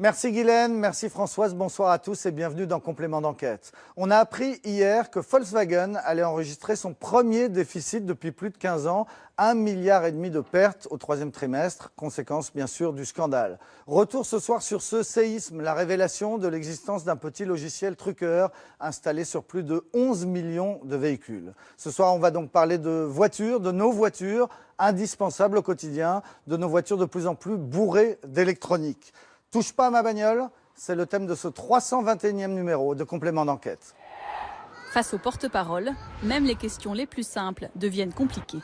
Merci Guylaine, merci Françoise, bonsoir à tous et bienvenue dans Complément d'enquête. On a appris hier que Volkswagen allait enregistrer son premier déficit depuis plus de 15 ans, 1,5 milliard de pertes au troisième trimestre, conséquence bien sûr du scandale. Retour ce soir sur ce séisme, la révélation de l'existence d'un petit logiciel truqueur installé sur plus de 11 millions de véhicules. Ce soir, on va donc parler de voitures, de nos voitures, indispensables au quotidien, de nos voitures de plus en plus bourrées d'électronique. Touche pas à ma bagnole, c'est le thème de ce 321e numéro de Complément d'enquête. Face aux porte-paroles, même les questions les plus simples deviennent compliquées.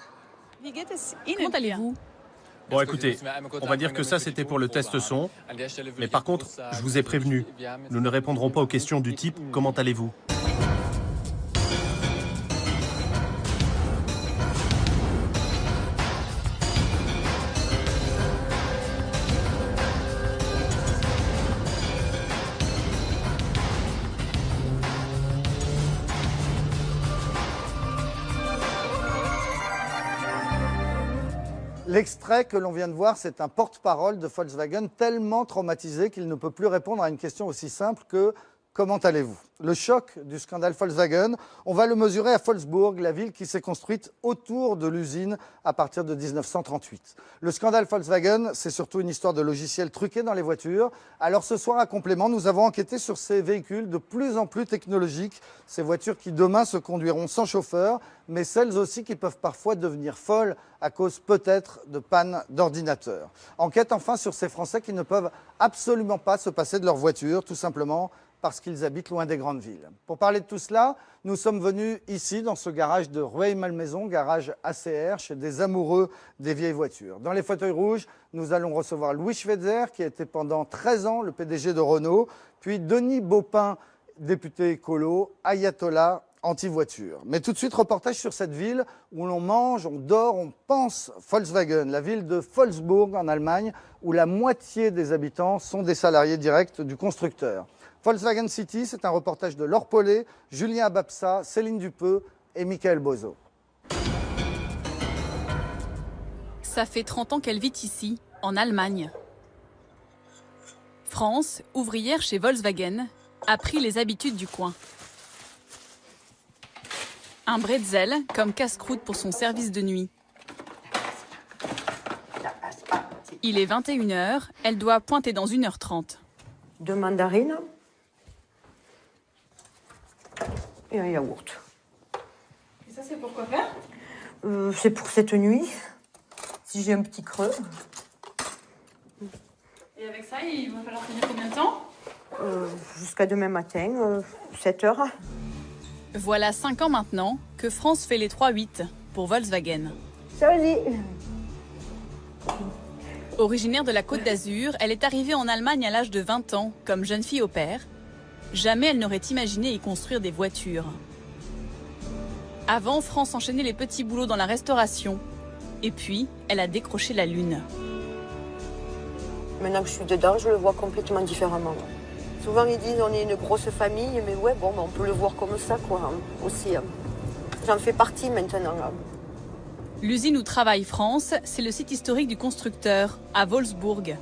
Comment allez-vous ? Bon, écoutez, on va dire que ça, c'était pour le test son. Mais par contre, je vous ai prévenu, nous ne répondrons pas aux questions du type « Comment allez-vous » ? L'extrait que l'on vient de voir, c'est un porte-parole de Volkswagen tellement traumatisé qu'il ne peut plus répondre à une question aussi simple que « Comment allez-vous » Le choc du scandale Volkswagen, on va le mesurer à Wolfsburg, la ville qui s'est construite autour de l'usine à partir de 1938. Le scandale Volkswagen, c'est surtout une histoire de logiciels truqués dans les voitures. Alors ce soir, à Complément, nous avons enquêté sur ces véhicules de plus en plus technologiques, ces voitures qui demain se conduiront sans chauffeur, mais celles aussi qui peuvent parfois devenir folles à cause peut-être de pannes d'ordinateur. Enquête enfin sur ces Français qui ne peuvent absolument pas se passer de leur voiture, tout simplement parce qu'ils habitent loin des grandes villes. Pour parler de tout cela, nous sommes venus ici, dans ce garage de Rueil-Malmaison, garage ACR, chez des amoureux des vieilles voitures. Dans les fauteuils rouges, nous allons recevoir Louis Schweitzer, qui a été pendant 13 ans le PDG de Renault, puis Denis Baupin, député écolo, ayatollah anti-voiture. Mais tout de suite, reportage sur cette ville où l'on mange, on dort, on pense Volkswagen, la ville de Wolfsburg en Allemagne, où la moitié des habitants sont des salariés directs du constructeur. Volkswagen City, c'est un reportage de Laure Paulet, Julien Ababsa, Céline Dupeux et Michael Bozo. Ça fait 30 ans qu'elle vit ici, en Allemagne. France, ouvrière chez Volkswagen, a pris les habitudes du coin. Un bretzel comme casse-croûte pour son service de nuit. Il est 21h, elle doit pointer dans 1h30. 2 mandarines et un yaourt. Et ça, c'est pour quoi faire ? C'est pour cette nuit, si j'ai un petit creux. Et avec ça, il va falloir tenir combien de temps ? Jusqu'à demain matin, 7 heures. Voilà 5 ans maintenant que France fait les 3-8 pour Volkswagen. Salut. Originaire de la Côte d'Azur, elle est arrivée en Allemagne à l'âge de 20 ans, comme jeune fille au pair. Jamais elle n'aurait imaginé y construire des voitures. Avant, France enchaînait les petits boulots dans la restauration. Et puis, elle a décroché la lune. Maintenant que je suis dedans, je le vois complètement différemment. Souvent, ils disent on est une grosse famille, mais ouais, bon, on peut le voir comme ça, quoi, aussi. J'en fais partie maintenant. L'usine où travaille France, c'est le site historique du constructeur, à Wolfsburg.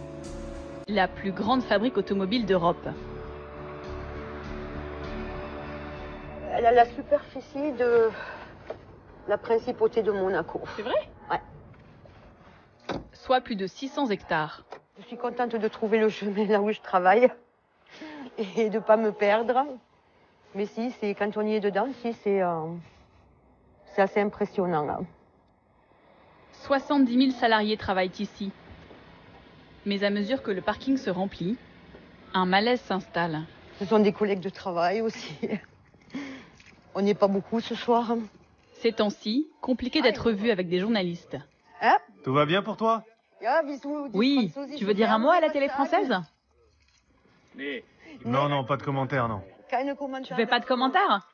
La plus grande fabrique automobile d'Europe. Elle a la superficie de la principauté de Monaco. C'est vrai ? Ouais. Soit plus de 600 hectares. Je suis contente de trouver le chemin là où je travaille et de ne pas me perdre. Mais si, c'est quand on y est dedans, si, c'est assez impressionnant. Là. 70 000 salariés travaillent ici. Mais à mesure que le parking se remplit, un malaise s'installe. Ce sont des collègues de travail aussi. On n'est pas beaucoup ce soir. Ces temps-ci, compliqué d'être vu avec des journalistes. Hein? Tout va bien pour toi ? Oui, tu veux dire un mot à la télé française ? Non, pas de commentaires, non. Tu fais pas de commentaires ?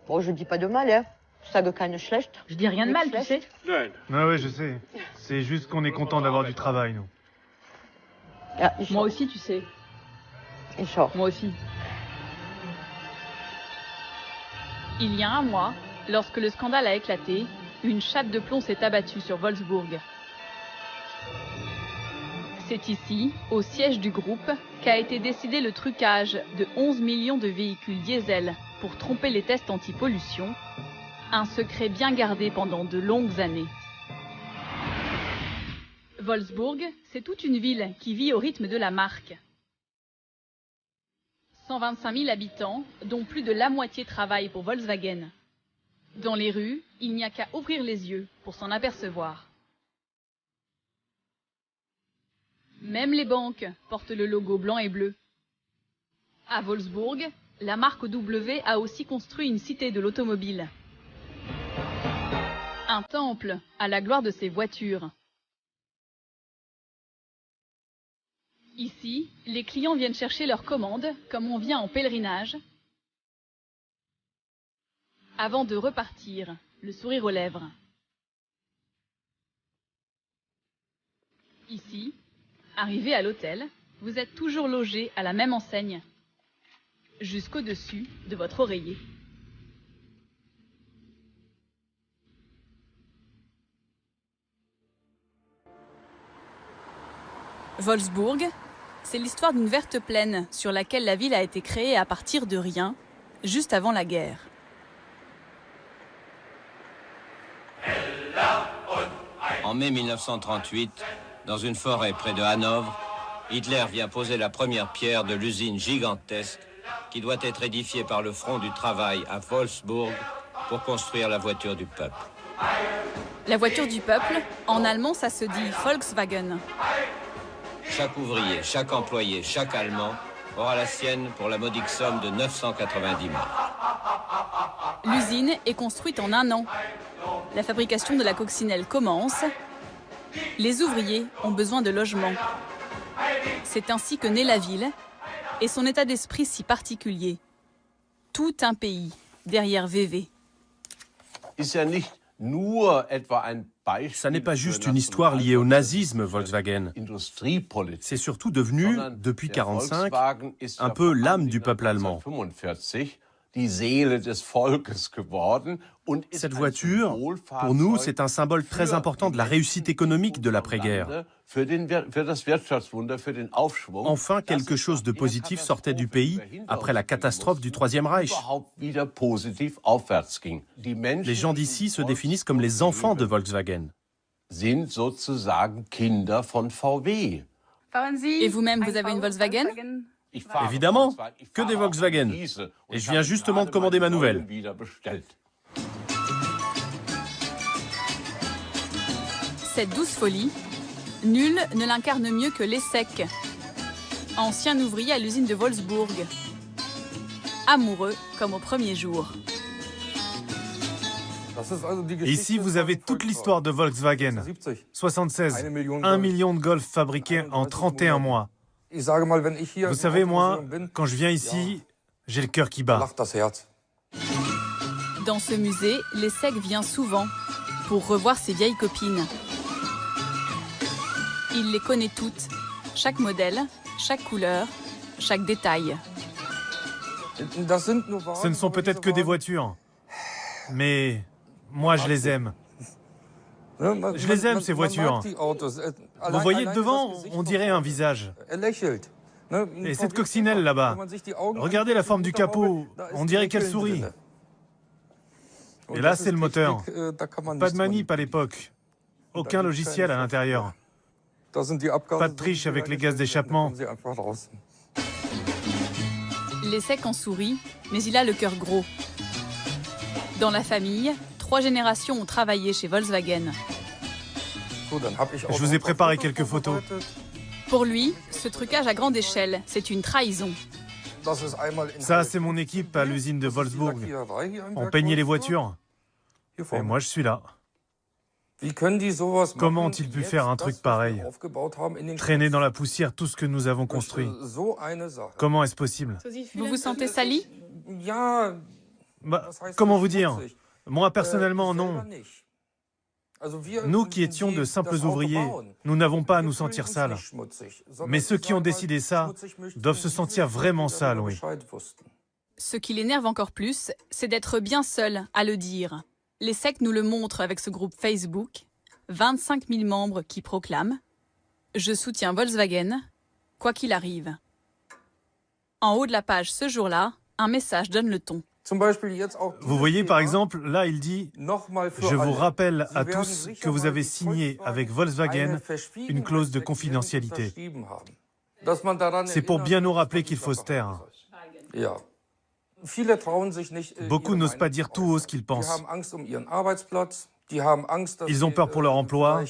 Bon, je dis pas de mal, hein. Sage keine schlecht. Je dis rien de mal, tu sais. Ah ouais, je sais. C'est juste qu'on est content d'avoir du travail, nous. Ja, Moi aussi, tu sais. Ich auch. Moi aussi. Il y a un mois, lorsque le scandale a éclaté, une chape de plomb s'est abattue sur Wolfsburg. C'est ici, au siège du groupe, qu'a été décidé le trucage de 11 millions de véhicules diesel pour tromper les tests anti-pollution, un secret bien gardé pendant de longues années. Wolfsburg, c'est toute une ville qui vit au rythme de la marque. 125 000 habitants, dont plus de la moitié travaillent pour Volkswagen. Dans les rues, il n'y a qu'à ouvrir les yeux pour s'en apercevoir. Même les banques portent le logo blanc et bleu. À Wolfsburg, la marque W a aussi construit une cité de l'automobile. Un temple à la gloire de ses voitures. Ici, les clients viennent chercher leurs commandes, comme on vient en pèlerinage, avant de repartir, le sourire aux lèvres. Ici, arrivé à l'hôtel, vous êtes toujours logé à la même enseigne, jusqu'au-dessus de votre oreiller. Wolfsburg, c'est l'histoire d'une verte plaine sur laquelle la ville a été créée à partir de rien, juste avant la guerre. En mai 1938, dans une forêt près de Hanovre, Hitler vient poser la première pierre de l'usine gigantesque qui doit être édifiée par le Front du Travail à Wolfsburg pour construire la voiture du peuple. La voiture du peuple, en allemand ça se dit Volkswagen. Chaque ouvrier, chaque employé, chaque Allemand aura la sienne pour la modique somme de 990 marks. L'usine est construite en un an. La fabrication de la coccinelle commence. Les ouvriers ont besoin de logements. C'est ainsi que naît la ville et son état d'esprit si particulier. Tout un pays derrière VW. Ça n'est pas juste une histoire liée au nazisme, Volkswagen. C'est surtout devenu, depuis 1945, un peu l'âme du peuple allemand. Cette voiture, pour nous, c'est un symbole très important de la réussite économique de l'après-guerre. Enfin, quelque chose de positif sortait du pays après la catastrophe du Troisième Reich. Les gens d'ici se définissent comme les enfants de Volkswagen. Et vous-même, vous avez une Volkswagen ? Évidemment, que des Volkswagen. Et je viens justement de commander ma nouvelle. Cette douce folie, nul ne l'incarne mieux que Lessec, ancien ouvrier à l'usine de Wolfsburg. Amoureux comme au premier jour. Ici, vous avez toute l'histoire de Volkswagen. 76, 1 million de Golf fabriqués en 31 mois. Vous savez, moi, quand je viens ici, j'ai le cœur qui bat. Dans ce musée, Lessec vient souvent pour revoir ses vieilles copines. Il les connaît toutes, chaque modèle, chaque couleur, chaque détail. Ce ne sont peut-être que des voitures, mais moi je les aime. Je les aime, ces voitures. Vous voyez, devant, on dirait un visage. Et cette coccinelle là-bas, regardez la forme du capot, on dirait qu'elle sourit. Et là, c'est le moteur. Pas de manip à l'époque. Aucun logiciel à l'intérieur. Pas de triche avec les gaz d'échappement. Lessec en sourit, mais il a le cœur gros. Dans la famille, 3 générations ont travaillé chez Volkswagen. Je vous ai préparé quelques photos. Pour lui, ce trucage à grande échelle, c'est une trahison. Ça, c'est mon équipe à l'usine de Wolfsburg. On peignait les voitures. Et moi, je suis là. Comment ont-ils pu faire un truc pareil? Traîner dans la poussière tout ce que nous avons construit. Comment est-ce possible? Vous vous sentez sali? Bah, comment vous dire? Moi, personnellement, non. Nous qui étions de simples ouvriers, nous n'avons pas à nous sentir sales. Mais ceux qui ont décidé ça doivent se sentir vraiment sales, oui. Ce qui l'énerve encore plus, c'est d'être bien seul à le dire. Lessec nous le montre avec ce groupe Facebook, 25 000 membres qui proclament « Je soutiens Volkswagen, quoi qu'il arrive. En haut de la page ce jour-là, un message donne le ton. Vous voyez, par exemple, là, il dit « Je vous rappelle à tous que vous avez signé avec Volkswagen une clause de confidentialité. » C'est pour bien nous rappeler qu'il faut se taire. Beaucoup n'osent pas dire tout haut ce qu'ils pensent. Ils ont peur pour leur emploi.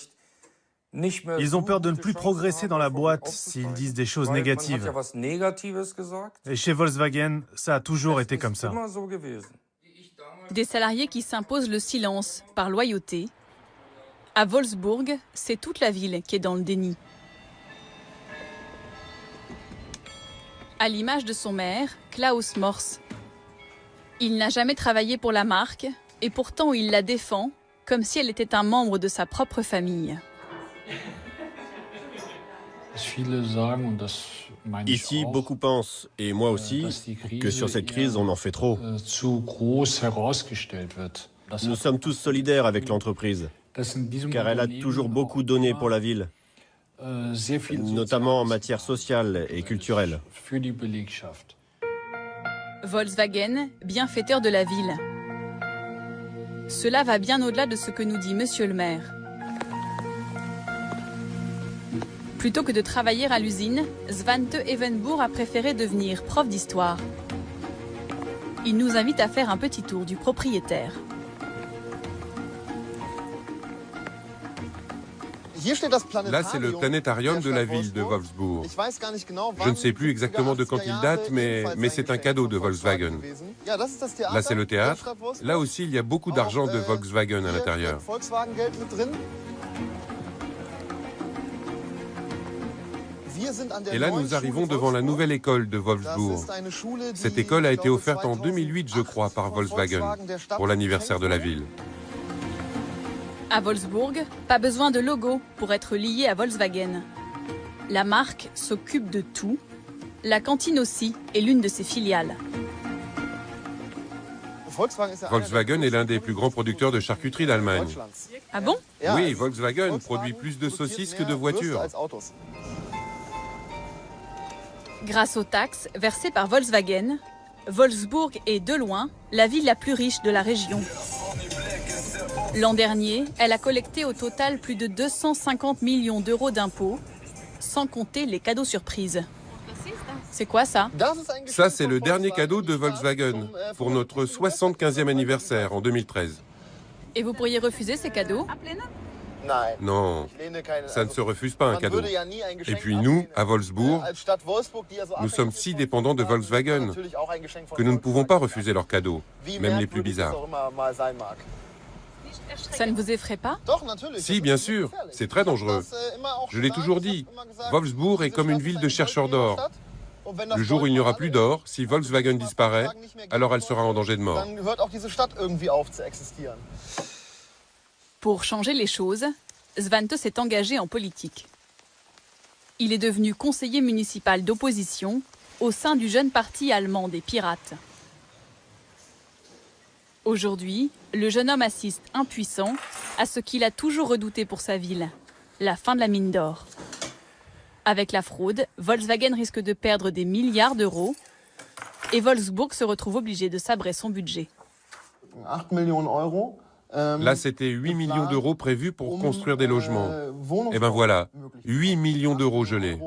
Ils ont peur de ne plus progresser dans la boîte s'ils disent des choses négatives. Et chez Volkswagen, ça a toujours été comme ça. Des salariés qui s'imposent le silence par loyauté. À Wolfsburg, c'est toute la ville qui est dans le déni. À l'image de son maire, Klaus Morse. Il n'a jamais travaillé pour la marque et pourtant il la défend comme si elle était un membre de sa propre famille. Ici, beaucoup pensent, et moi aussi, que sur cette crise, on en fait trop. Nous sommes tous solidaires avec l'entreprise, car elle a toujours beaucoup donné pour la ville, notamment en matière sociale et culturelle. Volkswagen, bienfaiteur de la ville. Cela va bien au-delà de ce que nous dit Monsieur le maire. Plutôt que de travailler à l'usine, Svante Evenbourg a préféré devenir prof d'histoire. Il nous invite à faire un petit tour du propriétaire. Là, c'est le planétarium de la ville de Wolfsburg. Je ne sais plus exactement de quand il date, mais c'est un cadeau de Volkswagen. Là, c'est le théâtre. Là aussi, il y a beaucoup d'argent de Volkswagen à l'intérieur. Et là, nous arrivons devant la nouvelle école de Wolfsburg. Cette école a été offerte en 2008, je crois, par Volkswagen, pour l'anniversaire de la ville. À Wolfsburg, pas besoin de logo pour être lié à Volkswagen. La marque s'occupe de tout. La cantine aussi est l'une de ses filiales. Volkswagen est l'un des plus grands producteurs de charcuterie d'Allemagne. Ah bon? Oui, Volkswagen produit plus de saucisses que de voitures. Grâce aux taxes versées par Volkswagen, Wolfsburg est de loin la ville la plus riche de la région. L'an dernier, elle a collecté au total plus de 250 millions d'euros d'impôts, sans compter les cadeaux surprises. C'est quoi ça? Ça, c'est le dernier cadeau de Volkswagen pour notre 75e anniversaire en 2013. Et vous pourriez refuser ces cadeaux? Non, ça ne se refuse pas un cadeau. Et puis nous, à Wolfsburg, nous sommes si dépendants de Volkswagen que nous ne pouvons pas refuser leurs cadeaux, même les plus bizarres. Ça ne vous effraie pas? Si, bien sûr, c'est très dangereux. Je l'ai toujours dit, Wolfsburg est comme une ville de chercheurs d'or. Le jour où il n'y aura plus d'or, si Volkswagen disparaît, alors elle sera en danger de mort. Pour changer les choses, Svante s'est engagé en politique. Il est devenu conseiller municipal d'opposition au sein du jeune parti allemand des Pirates. Aujourd'hui, le jeune homme assiste impuissant à ce qu'il a toujours redouté pour sa ville, la fin de la mine d'or. Avec la fraude, Volkswagen risque de perdre des milliards d'euros et Wolfsburg se retrouve obligé de sabrer son budget. 8 millions d'euros. Là, c'était 8 millions d'euros prévus pour construire des logements. Et ben voilà, 8 millions d'euros gelés.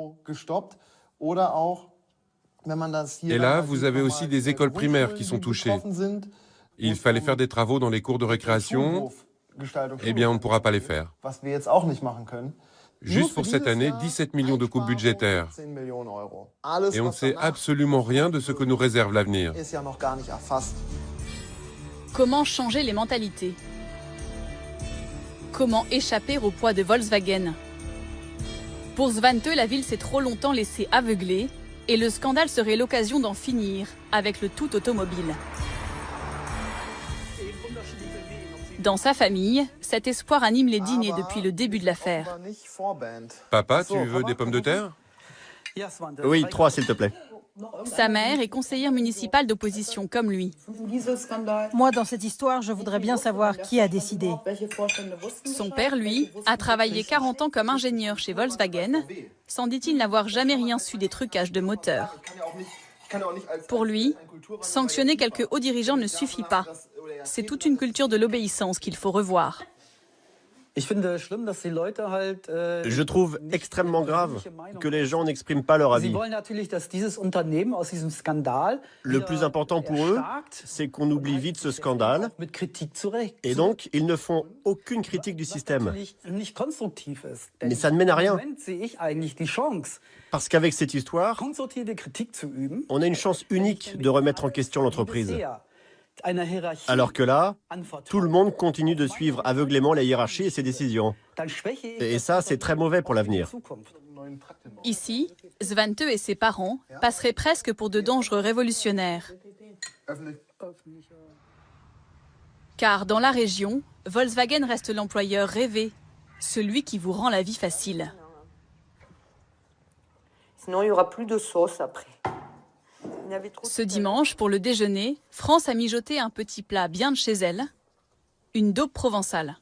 Et là, vous avez aussi des écoles primaires qui sont touchées. Il fallait faire des travaux dans les cours de récréation. Eh bien, on ne pourra pas les faire. Juste pour cette année, 17 millions de coupes budgétaires. Et on ne sait absolument rien de ce que nous réserve l'avenir. Comment changer les mentalités? Comment échapper au poids de Volkswagen? Pour Svante, la ville s'est trop longtemps laissée aveugler et le scandale serait l'occasion d'en finir avec le tout automobile. Dans sa famille, cet espoir anime les dîners depuis le début de l'affaire. Papa, tu veux des pommes de terre? Oui, 3 s'il te plaît. Sa mère est conseillère municipale d'opposition comme lui. Moi, dans cette histoire, je voudrais bien savoir qui a décidé. Son père, lui, a travaillé 40 ans comme ingénieur chez Volkswagen, sans, dit-il, n'avoir jamais rien su des trucages de moteurs. Pour lui, sanctionner quelques hauts dirigeants ne suffit pas. C'est toute une culture de l'obéissance qu'il faut revoir. Je trouve extrêmement grave que les gens n'expriment pas leur avis. Le plus important pour eux, c'est qu'on oublie vite ce scandale. Et donc, ils ne font aucune critique du système. Mais ça ne mène à rien. Parce qu'avec cette histoire, on a une chance unique de remettre en question l'entreprise. Alors que là, tout le monde continue de suivre aveuglément la hiérarchie et ses décisions. Et ça, c'est très mauvais pour l'avenir. Ici, Svante et ses parents passeraient presque pour de dangereux révolutionnaires. Car dans la région, Volkswagen reste l'employeur rêvé, celui qui vous rend la vie facile. Sinon, il n'y aura plus de sauce après. Ce dimanche, pour le déjeuner, France a mijoté un petit plat bien de chez elle, une daube provençale.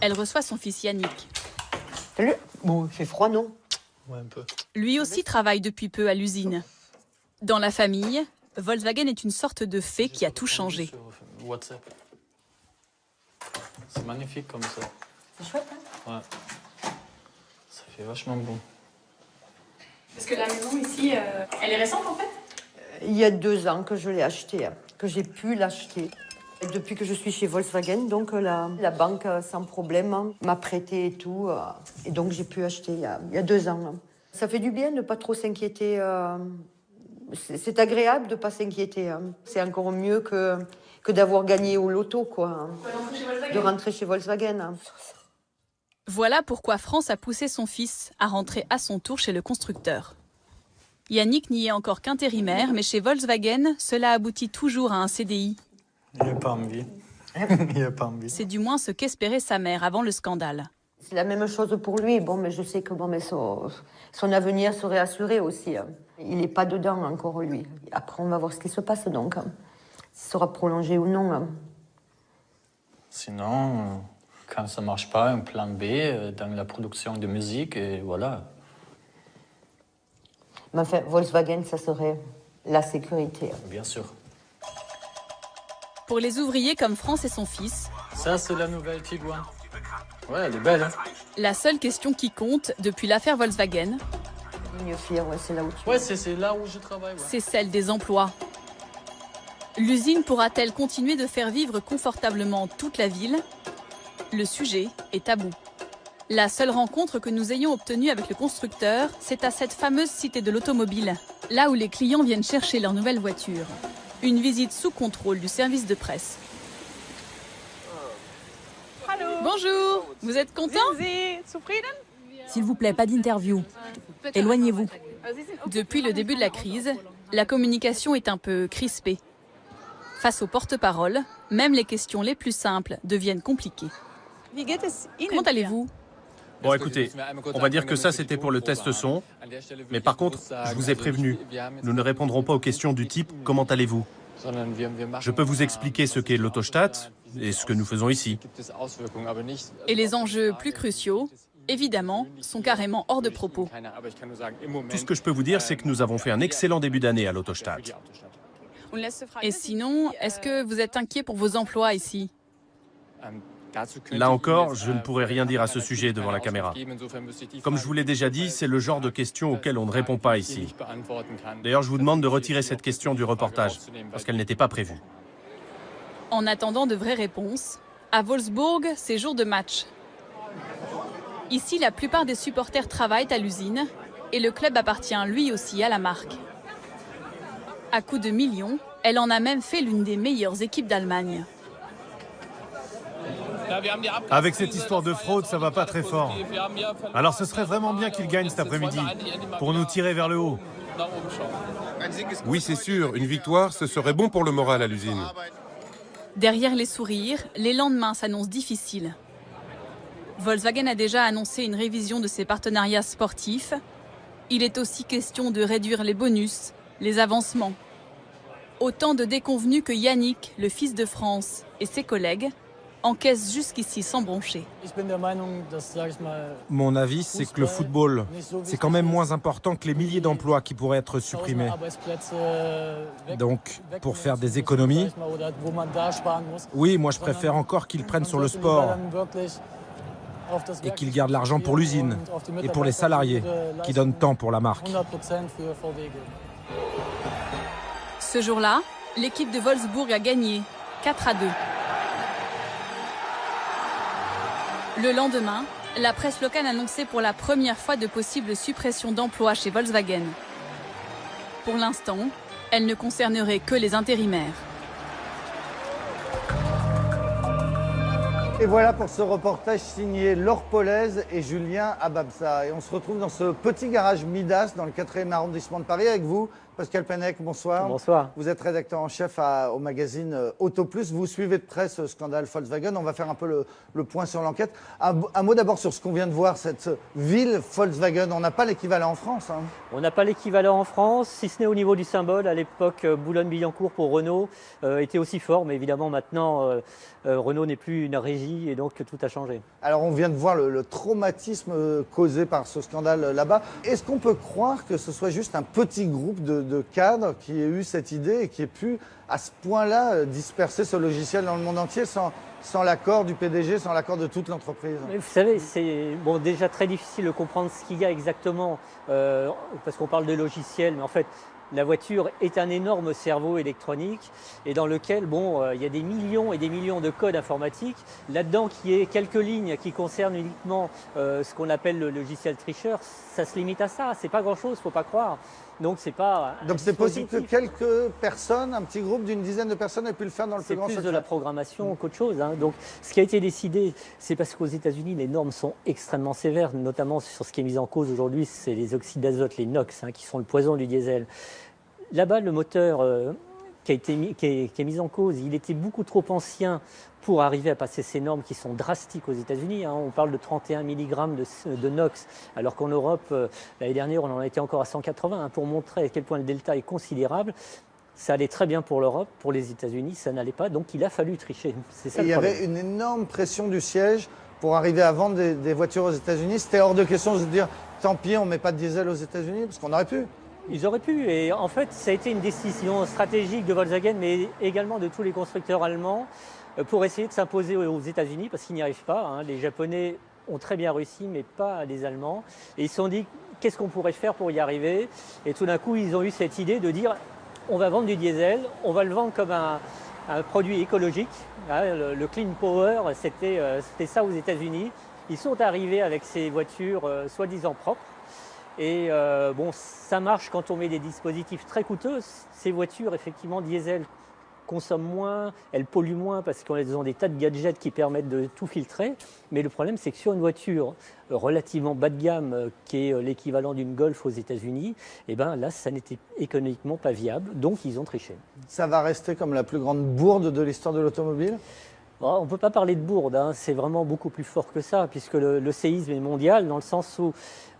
Elle reçoit son fils Yannick. Salut. Bon, il fait froid, non? Ouais, un peu. Lui aussi travaille depuis peu à l'usine. Dans la famille, Volkswagen est une sorte de fée qui a tout changé. WhatsApp. C'est magnifique comme ça. C'est chouette, hein? Ouais. Ça fait vachement bon. Parce que la maison ici, elle est récente en fait? Il y a 2 ans que je l'ai acheté, que j'ai pu l'acheter. Depuis que je suis chez Volkswagen, donc la banque sans problème m'a prêté et tout. Et donc j'ai pu acheter il y a 2 ans. Ça fait du bien de ne pas trop s'inquiéter. C'est agréable de ne pas s'inquiéter. C'est encore mieux que d'avoir gagné au loto, quoi. De rentrer chez Volkswagen. Voilà pourquoi France a poussé son fils à rentrer à son tour chez le constructeur. Yannick n'y est encore qu'intérimaire, mais chez Volkswagen, cela aboutit toujours à un CDI. Il n'a pas envie. Il n'a pas envie. C'est du moins ce qu'espérait sa mère avant le scandale. C'est la même chose pour lui. Bon, mais je sais que bon, mais son avenir serait assuré aussi. Il n'est pas dedans encore, lui. Après, on va voir ce qui se passe, donc. S'il sera prolongé ou non. Sinon, quand ça ne marche pas, un plan B dans la production de musique, et voilà. Mais enfin, Volkswagen, ça serait la sécurité. Bien sûr. Pour les ouvriers comme France et son fils, ça, c'est la nouvelle Tiguan. Ouais, elle est belle, hein? La seule question qui compte depuis l'affaire Volkswagen, c'est là où c'est là où je travaille. Ouais. C'est celle des emplois. L'usine pourra-t-elle continuer de faire vivre confortablement toute la ville? Le sujet est tabou. La seule rencontre que nous ayons obtenue avec le constructeur, c'est à cette fameuse cité de l'automobile, là où les clients viennent chercher leur nouvelle voiture. Une visite sous contrôle du service de presse. Bonjour, vous êtes content? S'il vous plaît, pas d'interview. Éloignez-vous. Depuis le début de la crise, la communication est un peu crispée. Face aux porte-paroles, même les questions les plus simples deviennent compliquées. Comment allez-vous? Bon, écoutez, on va dire que ça, c'était pour le test son. Mais par contre, je vous ai prévenu, nous ne répondrons pas aux questions du type « Comment allez-vous ?» Je peux vous expliquer ce qu'est l'Autostadt et ce que nous faisons ici. Et les enjeux plus cruciaux, évidemment, sont carrément hors de propos. Tout ce que je peux vous dire, c'est que nous avons fait un excellent début d'année à l'Autostadt. Et sinon, est-ce que vous êtes inquiet pour vos emplois ici? Là encore, je ne pourrais rien dire à ce sujet devant la caméra. Comme je vous l'ai déjà dit, c'est le genre de questions auxquelles on ne répond pas ici. D'ailleurs, je vous demande de retirer cette question du reportage, parce qu'elle n'était pas prévue. En attendant de vraies réponses, à Wolfsburg, c'est jour de match. Ici, la plupart des supporters travaillent à l'usine, et le club appartient lui aussi à la marque. À coups de millions, elle en a même fait l'une des meilleures équipes d'Allemagne. Avec cette histoire de fraude, ça va pas très fort. Alors ce serait vraiment bien qu'ils gagnent cet après-midi, pour nous tirer vers le haut. Oui, c'est sûr, une victoire, ce serait bon pour le moral à l'usine. Derrière les sourires, les lendemains s'annoncent difficiles. Volkswagen a déjà annoncé une révision de ses partenariats sportifs. Il est aussi question de réduire les bonus, les avancements. Autant de déconvenus que Yannick, le fils de France, et ses collègues encaissent jusqu'ici sans broncher. Mon avis, c'est que le football, c'est quand même moins important que les milliers d'emplois qui pourraient être supprimés. Donc, pour faire des économies, oui, moi je préfère encore qu'ils prennent sur le sport et qu'ils gardent l'argent pour l'usine et pour les salariés qui donnent tant pour la marque. Ce jour-là, l'équipe de Wolfsburg a gagné 4-2. Le lendemain, la presse locale annonçait pour la première fois de possibles suppressions d'emplois chez Volkswagen. Pour l'instant, elle ne concernerait que les intérimaires. Et voilà pour ce reportage signé Laure Polaise et Julien Ababsa. Et on se retrouve dans ce petit garage Midas dans le 4e arrondissement de Paris avec vous, Pascal Pennec, bonsoir. Bonsoir. Vous êtes rédacteur en chef au magazine Auto Plus. Vous suivez de près ce scandale Volkswagen. On va faire un peu le point sur l'enquête. Un mot d'abord sur ce qu'on vient de voir, cette ville Volkswagen. On n'a pas l'équivalent en France. Hein. On n'a pas l'équivalent en France, si ce n'est au niveau du symbole. À l'époque, Boulogne-Billancourt pour Renault était aussi fort. Mais évidemment, maintenant, Renault n'est plus une régie et donc tout a changé. Alors, on vient de voir le traumatisme causé par ce scandale là-bas. Est-ce qu'on peut croire que ce soit juste un petit groupe de cadres qui ait eu cette idée et qui ait pu, à ce point-là, disperser ce logiciel dans le monde entier sans l'accord du PDG, sans l'accord de toute l'entreprise? Vous savez, c'est déjà très difficile de comprendre ce qu'il y a exactement, parce qu'on parle de logiciel, mais en fait, la voiture est un énorme cerveau électronique et dans lequel, il y a des millions et des millions de codes informatiques. Là-dedans, qui est quelques lignes qui concernent uniquement ce qu'on appelle le logiciel tricheur, ça se limite à ça. C'est pas grand-chose, faut pas croire. Donc c'est pas. Donc c'est possible que quelques personnes, un petit groupe d'une dizaine de personnes, aient pu le faire dans le plus grand secret. C'est plus de la programmation qu'autre chose. Hein. Donc ce qui a été décidé, c'est parce qu'aux États-Unis, les normes sont extrêmement sévères, notamment sur ce qui est mis en cause aujourd'hui, c'est les oxydes d'azote, les NOx, qui sont le poison du diesel. Là-bas, le moteur qui est mis en cause, il était beaucoup trop ancien pour arriver à passer ces normes qui sont drastiques aux États-Unis. Hein. On parle de 31 mg de NOx, alors qu'en Europe, l'année dernière, on en était encore à 180, hein, pour montrer à quel point le delta est considérable. Ça allait très bien pour l'Europe, pour les États-Unis, ça n'allait pas, donc il a fallu tricher. C'est ça. Et il y avait une énorme pression du siège pour arriver à vendre des voitures aux États-Unis. C'était hors de question de se dire, tant pis, on ne met pas de diesel aux États-Unis, parce qu'on aurait pu. Ils auraient pu, et en fait, ça a été une décision stratégique de Volkswagen, mais également de tous les constructeurs allemands, pour essayer de s'imposer aux États-Unis, parce qu'ils n'y arrivent pas. Hein. Les Japonais ont très bien réussi, mais pas les Allemands. Et ils se sont dit, qu'est-ce qu'on pourrait faire pour y arriver? Et tout d'un coup, ils ont eu cette idée de dire, on va vendre du diesel, on va le vendre comme un produit écologique. Hein, le Clean Power, c'était ça aux États-Unis. Ils sont arrivés avec ces voitures soi-disant propres. Et ça marche quand on met des dispositifs très coûteux. Ces voitures, effectivement, diesel, consomment moins, elles polluent moins parce qu'elles ont des tas de gadgets qui permettent de tout filtrer. Mais le problème, c'est que sur une voiture relativement bas de gamme, qui est l'équivalent d'une Golf aux États-Unis, là, ça n'était économiquement pas viable. Donc, ils ont triché. Ça va rester comme la plus grande bourde de l'histoire de l'automobile ? On ne peut pas parler de bourde, hein. C'est vraiment beaucoup plus fort que ça, puisque le séisme est mondial, dans le sens où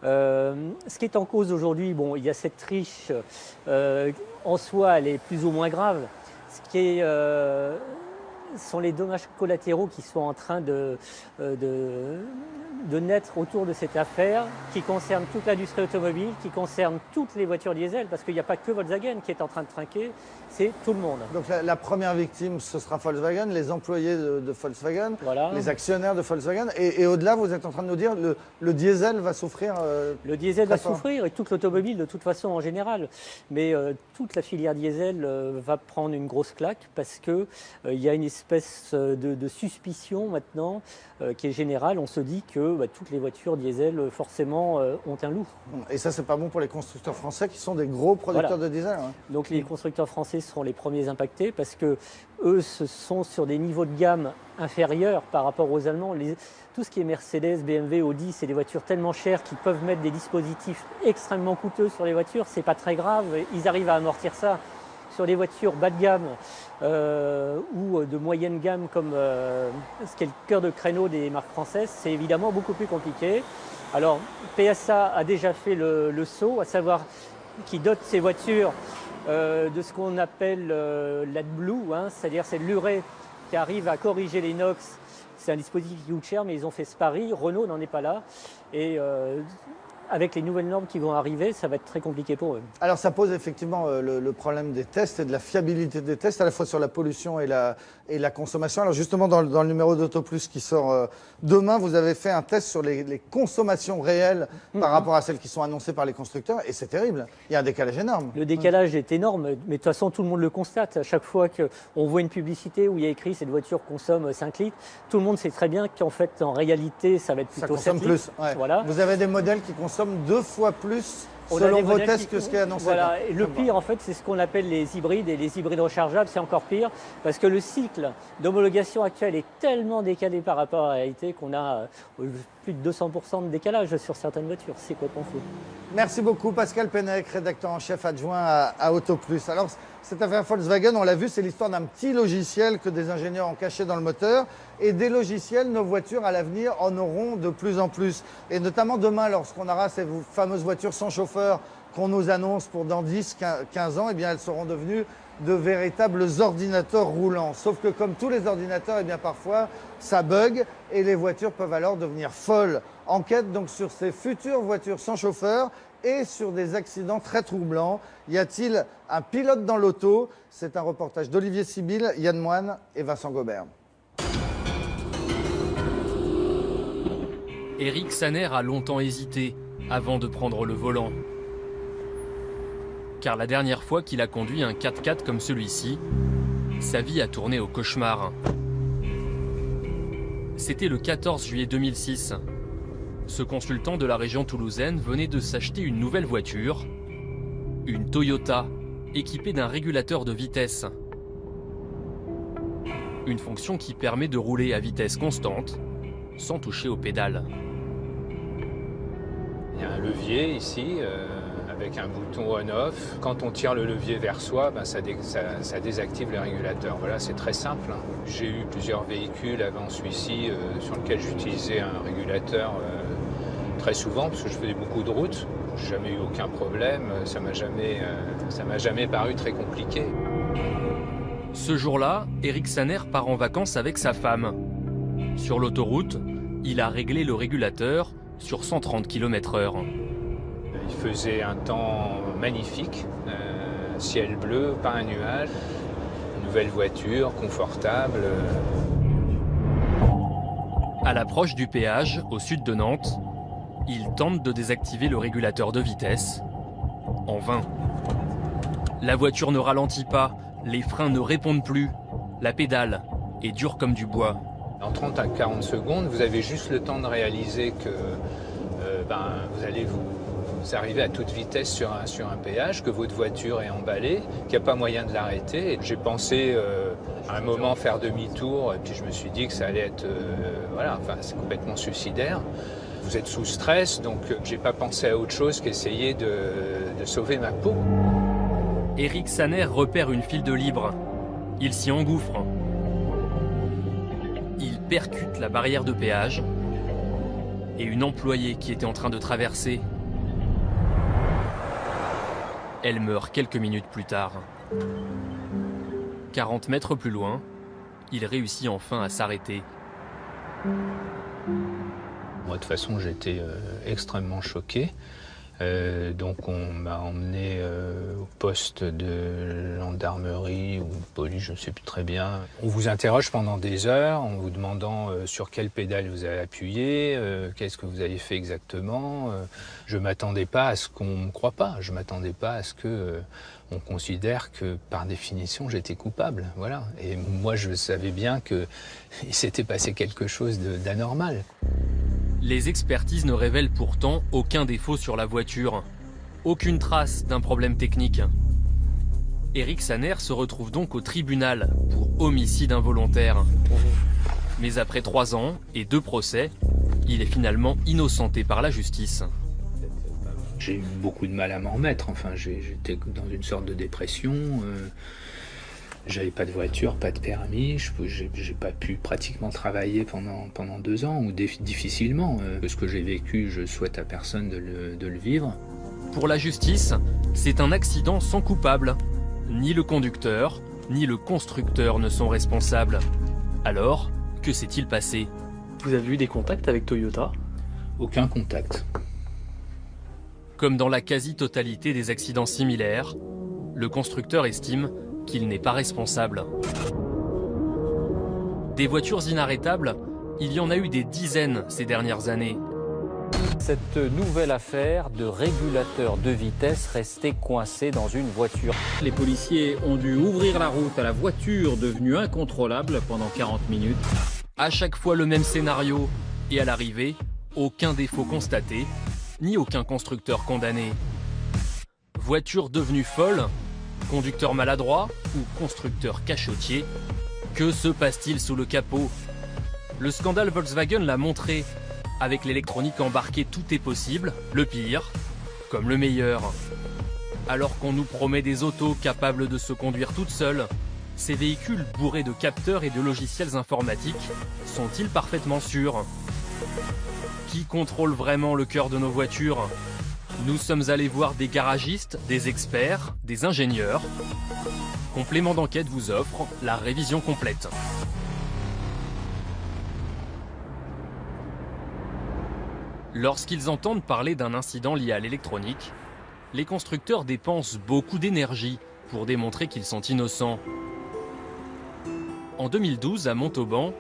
ce qui est en cause aujourd'hui, il y a cette triche, en soi, elle est plus ou moins grave. Ce qui sont les dommages collatéraux qui sont en train de naître autour de cette affaire, qui concerne toute l'industrie automobile, qui concerne toutes les voitures diesel, parce qu'il n'y a pas que Volkswagen qui est en train de trinquer, c'est tout le monde. Donc la première victime, ce sera Volkswagen, les employés de Volkswagen, voilà. Les actionnaires de Volkswagen, et au-delà, vous êtes en train de nous dire le diesel va souffrir. Le diesel va souffrir, et toute l'automobile de toute façon en général. Mais toute la filière diesel va prendre une grosse claque, parce qu'il y a une espèce de suspicion maintenant qui est générale. On se dit que toutes les voitures diesel forcément ont un loup. Et ça, c'est pas bon pour les constructeurs français qui sont des gros producteurs de diesel. Hein. Donc les constructeurs français seront les premiers impactés parce que eux, ce sont sur des niveaux de gamme inférieurs par rapport aux Allemands. Tout ce qui est Mercedes, BMW, Audi, c'est des voitures tellement chères qu'ils peuvent mettre des dispositifs extrêmement coûteux sur les voitures. C'est pas très grave, ils arrivent à amortir ça. Sur des voitures bas de gamme ou de moyenne gamme comme ce qui est le cœur de créneau des marques françaises, c'est évidemment beaucoup plus compliqué. Alors, PSA a déjà fait le saut, à savoir qu'il dote ses voitures de ce qu'on appelle l'AdBlue, hein, c'est-à-dire c'est l'urée qui arrive à corriger les NOx. C'est un dispositif qui coûte cher, mais ils ont fait ce pari. Renault n'en est pas là. Et avec les nouvelles normes qui vont arriver, ça va être très compliqué pour eux. Alors ça pose effectivement le problème des tests et de la fiabilité des tests, à la fois sur la pollution et la consommation. Alors justement, dans le numéro d'AutoPlus qui sort demain, vous avez fait un test sur les consommations réelles par rapport à celles qui sont annoncées par les constructeurs, et c'est terrible. Il y a un décalage énorme. Le décalage est énorme, mais de toute façon, tout le monde le constate. À chaque fois qu'on voit une publicité où il y a écrit « cette voiture consomme 5 litres », tout le monde sait très bien qu'en fait, en réalité, ça va être plutôt 7 litres. Ça consomme plus, ouais. Voilà. Vous avez des modèles qui consomment 2 fois plus selon vos tests que ce qui est annoncé. Voilà. Et le pire, en fait, c'est ce qu'on appelle les hybrides, et les hybrides rechargeables, c'est encore pire, parce que le cycle d'homologation actuel est tellement décalé par rapport à la réalité qu'on a plus de 200% de décalage sur certaines voitures. C'est complètement fou. Merci beaucoup Pascal Pennec, rédacteur en chef adjoint à AutoPlus. Alors, cette affaire Volkswagen, on l'a vu, c'est l'histoire d'un petit logiciel que des ingénieurs ont caché dans le moteur. Et des logiciels, nos voitures à l'avenir en auront de plus en plus. Et notamment demain, lorsqu'on aura ces fameuses voitures sans chauffeur qu'on nous annonce pour dans 10, 15 ans, eh bien, elles seront devenues de véritables ordinateurs roulants. Sauf que comme tous les ordinateurs, eh bien, parfois, ça bug et les voitures peuvent alors devenir folles. Enquête donc sur ces futures voitures sans chauffeur et sur des accidents très troublants. Y a-t-il un pilote dans l'auto? C'est un reportage d'Olivier Sibyl, Yann Moine et Vincent Gobert. Eric Saner a longtemps hésité avant de prendre le volant. Car la dernière fois qu'il a conduit un 4x4 comme celui-ci, sa vie a tourné au cauchemar. C'était le 14 juillet 2006. Ce consultant de la région toulousaine venait de s'acheter une nouvelle voiture, une Toyota, équipée d'un régulateur de vitesse. Une fonction qui permet de rouler à vitesse constante, sans toucher aux pédales. Il y a un levier ici, avec un bouton on-off. Quand on tire le levier vers soi, ben ça désactive le régulateur. Voilà, c'est très simple. J'ai eu plusieurs véhicules avant celui-ci sur lequel j'utilisais un régulateur très souvent, parce que je faisais beaucoup de routes. J'ai jamais eu aucun problème, ça m'a jamais paru très compliqué. Ce jour-là, Eric Saner part en vacances avec sa femme. Sur l'autoroute, il a réglé le régulateur sur 130 km/h. Il faisait un temps magnifique, ciel bleu, pas un nuage, nouvelle voiture, confortable. À l'approche du péage, au sud de Nantes, il tente de désactiver le régulateur de vitesse. En vain. La voiture ne ralentit pas, les freins ne répondent plus, la pédale est dure comme du bois. En 30 à 40 secondes, vous avez juste le temps de réaliser que vous allez vous arriver à toute vitesse sur un péage, que votre voiture est emballée, qu'il n'y a pas moyen de l'arrêter. J'ai pensé à un moment faire demi-tour, et puis je me suis dit que ça allait être... c'est complètement suicidaire. Vous êtes sous stress, donc j'ai pas pensé à autre chose qu'essayer de sauver ma peau. Eric Saner repère une file de libre. Il s'y engouffre. Il percute la barrière de péage et une employée qui était en train de traverser. Elle meurt quelques minutes plus tard. 40 mètres plus loin, il réussit enfin à s'arrêter. Moi, de toute façon, j'étais extrêmement choqué. Donc on m'a emmené au poste de gendarmerie ou de police, je ne sais plus très bien. On vous interroge pendant des heures en vous demandant sur quelle pédale vous avez appuyé, qu'est-ce que vous avez fait exactement. Je ne m'attendais pas à ce qu'on ne me croie pas, je ne m'attendais pas à ce qu'on considère que par définition j'étais coupable. Voilà. Et moi je savais bien qu'il s'était passé quelque chose d'anormal. Les expertises ne révèlent pourtant aucun défaut sur la voiture, aucune trace d'un problème technique. Eric Saner se retrouve donc au tribunal pour homicide involontaire. Mais après 3 ans et 2 procès, il est finalement innocenté par la justice. J'ai eu beaucoup de mal à m'en remettre, enfin j'étais dans une sorte de dépression. J'avais pas de voiture, pas de permis, j'ai pas pu pratiquement travailler pendant 2 ans, ou difficilement. Ce que j'ai vécu, je souhaite à personne de le vivre. Pour la justice, c'est un accident sans coupable. Ni le conducteur, ni le constructeur ne sont responsables. Alors, que s'est-il passé? Vous avez eu des contacts avec Toyota? Aucun contact. Comme dans la quasi-totalité des accidents similaires, le constructeur estime qu'il n'est pas responsable. Des voitures inarrêtables, il y en a eu des dizaines ces dernières années. Cette nouvelle affaire de régulateur de vitesse resté coincé dans une voiture. Les policiers ont dû ouvrir la route à la voiture devenue incontrôlable pendant 40 minutes. À chaque fois le même scénario, et à l'arrivée, aucun défaut constaté, ni aucun constructeur condamné. Voiture devenue folle, conducteur maladroit ou constructeur cachotier, que se passe-t-il sous le capot? Le scandale Volkswagen l'a montré. Avec l'électronique embarquée, tout est possible, le pire comme le meilleur. Alors qu'on nous promet des autos capables de se conduire toutes seules, ces véhicules bourrés de capteurs et de logiciels informatiques sont-ils parfaitement sûrs? Qui contrôle vraiment le cœur de nos voitures? Nous sommes allés voir des garagistes, des experts, des ingénieurs. Complément d'enquête vous offre la révision complète. Lorsqu'ils entendent parler d'un incident lié à l'électronique, les constructeurs dépensent beaucoup d'énergie pour démontrer qu'ils sont innocents. En 2012, à Montauban,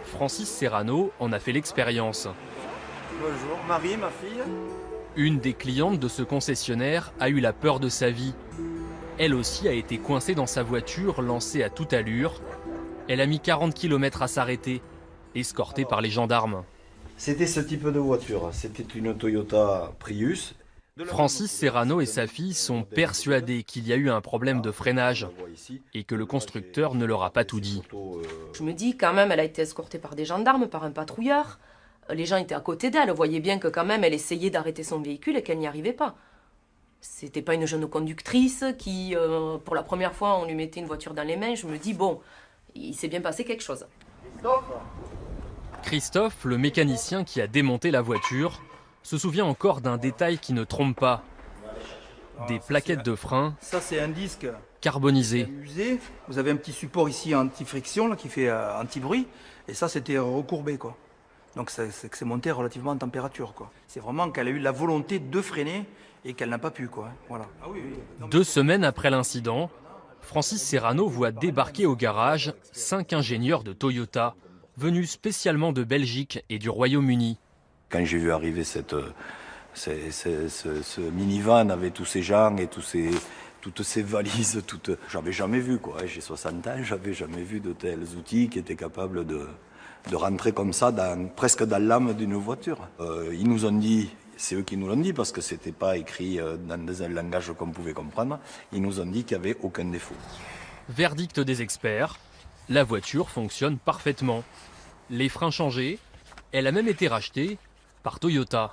Francis Serrano en a fait l'expérience. Bonjour, Marie, ma fille. Une des clientes de ce concessionnaire a eu la peur de sa vie. Elle aussi a été coincée dans sa voiture lancée à toute allure. Elle a mis 40 km à s'arrêter, escortée par les gendarmes. C'était ce type de voiture, c'était une Toyota Prius. Francis Serrano et sa fille sont persuadés qu'il y a eu un problème de freinage et que le constructeur ne leur a pas tout dit. Je me dis quand même, elle a été escortée par des gendarmes, par un patrouilleur. Les gens étaient à côté d'elle, voyaient bien que quand même elle essayait d'arrêter son véhicule et qu'elle n'y arrivait pas. C'était pas une jeune conductrice qui, pour la première fois, on lui mettait une voiture dans les mains. Je me dis, bon, il s'est bien passé quelque chose. Christophe, le mécanicien qui a démonté la voiture, se souvient encore d'un détail qui ne trompe pas. Des plaquettes de frein. Ça, c'est un disque carbonisé. Usé. Vous avez un petit support ici anti-friction là, qui fait anti-bruit. Et ça, c'était recourbé, quoi. Donc, c'est monté relativement en température, quoi. C'est vraiment qu'elle a eu la volonté de freiner et qu'elle n'a pas pu, quoi. Voilà. 2 semaines après l'incident, Francis Serrano voit débarquer au garage 5 ingénieurs de Toyota, venus spécialement de Belgique et du Royaume-Uni. Quand j'ai vu arriver ce minivan avec tous ces gens et toutes ces valises, j'avais jamais vu, quoi. J'ai 60 ans, j'avais jamais vu de tels outils qui étaient capables de rentrer comme ça, presque dans l'âme d'une voiture. Ils nous ont dit, c'est eux qui nous l'ont dit, parce que c'était pas écrit dans un langage qu'on pouvait comprendre, ils nous ont dit qu'il n'y avait aucun défaut. Verdict des experts, la voiture fonctionne parfaitement. Les freins changés, elle a même été rachetée par Toyota.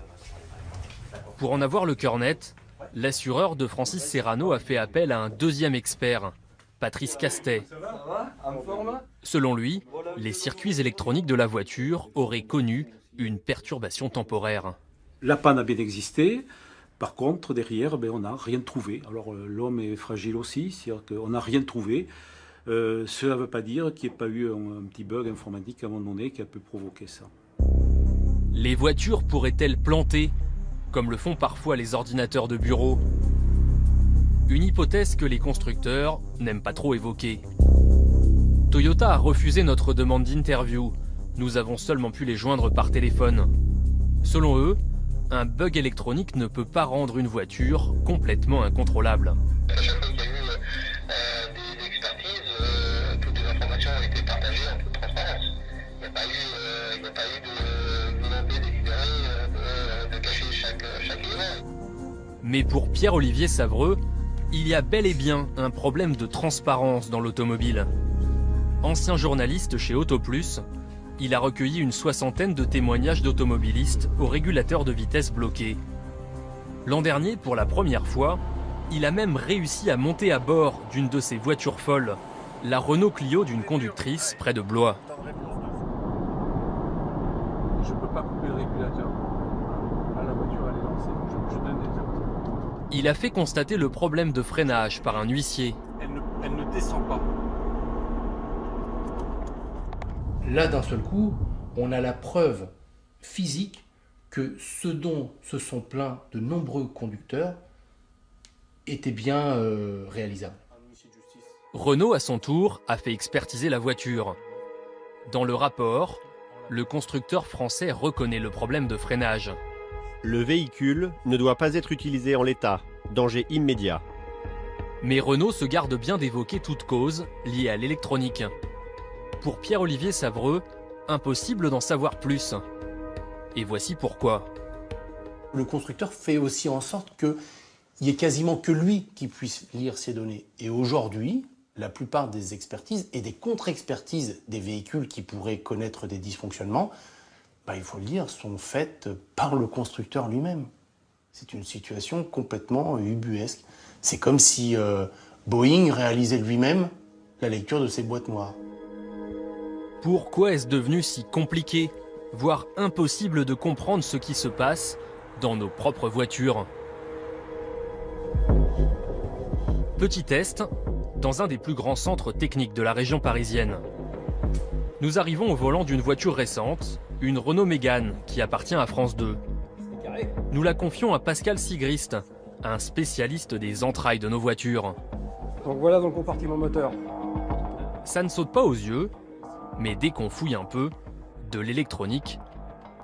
Pour en avoir le cœur net, l'assureur de Francis Serrano a fait appel à un deuxième expert, Patrice Castet. Selon lui, les circuits électroniques de la voiture auraient connu une perturbation temporaire. La panne a bien existé. Par contre, derrière, on n'a rien trouvé. Alors l'homme est fragile aussi, c'est-à-dire qu'on n'a rien trouvé. Cela ne veut pas dire qu'il n'y ait pas eu un petit bug informatique à un moment donné qui a pu provoquer ça. Les voitures pourraient-elles planter, comme le font parfois les ordinateurs de bureau? Une hypothèse que les constructeurs n'aiment pas trop évoquer. Toyota a refusé notre demande d'interview. Nous avons seulement pu les joindre par téléphone. Selon eux, un bug électronique ne peut pas rendre une voiture complètement incontrôlable. Mais pour Pierre-Olivier Savreux, il y a bel et bien un problème de transparence dans l'automobile. Ancien journaliste chez AutoPlus, il a recueilli une 60aine de témoignages d'automobilistes au régulateur de vitesse bloqué. L'an dernier, pour la première fois, il a même réussi à monter à bord d'une de ces voitures folles La Renault Clio d'une conductrice près de Blois. Je ne peux pas couper le régulateur. Ah, la voiture elle est lancée, je donne des ordres. Il a fait constater le problème de freinage par un huissier. Elle ne descend pas. Là, d'un seul coup, on a la preuve physique que ce dont se sont plaints de nombreux conducteurs était bien réalisable. Renault, à son tour, a fait expertiser la voiture. Dans le rapport, le constructeur français reconnaît le problème de freinage. Le véhicule ne doit pas être utilisé en l'état. Danger immédiat. Mais Renault se garde bien d'évoquer toute cause liée à l'électronique. Pour Pierre-Olivier Savreux, impossible d'en savoir plus. Et voici pourquoi. Le constructeur fait aussi en sorte qu'il n'y ait quasiment que lui qui puisse lire ces données. Et aujourd'hui, la plupart des expertises et des contre-expertises des véhicules qui pourraient connaître des dysfonctionnements, il faut le dire, sont faites par le constructeur lui-même. C'est une situation complètement ubuesque. C'est comme si Boeing réalisait lui-même la lecture de ses boîtes noires. Pourquoi est-ce devenu si compliqué, voire impossible de comprendre ce qui se passe dans nos propres voitures? Petit test, dans un des plus grands centres techniques de la région parisienne. Nous arrivons au volant d'une voiture récente, une Renault Mégane, qui appartient à France 2. Nous la confions à Pascal Sigrist, un spécialiste des entrailles de nos voitures. Donc voilà dans le compartiment moteur. Ça ne saute pas aux yeux, mais dès qu'on fouille un peu, de l'électronique,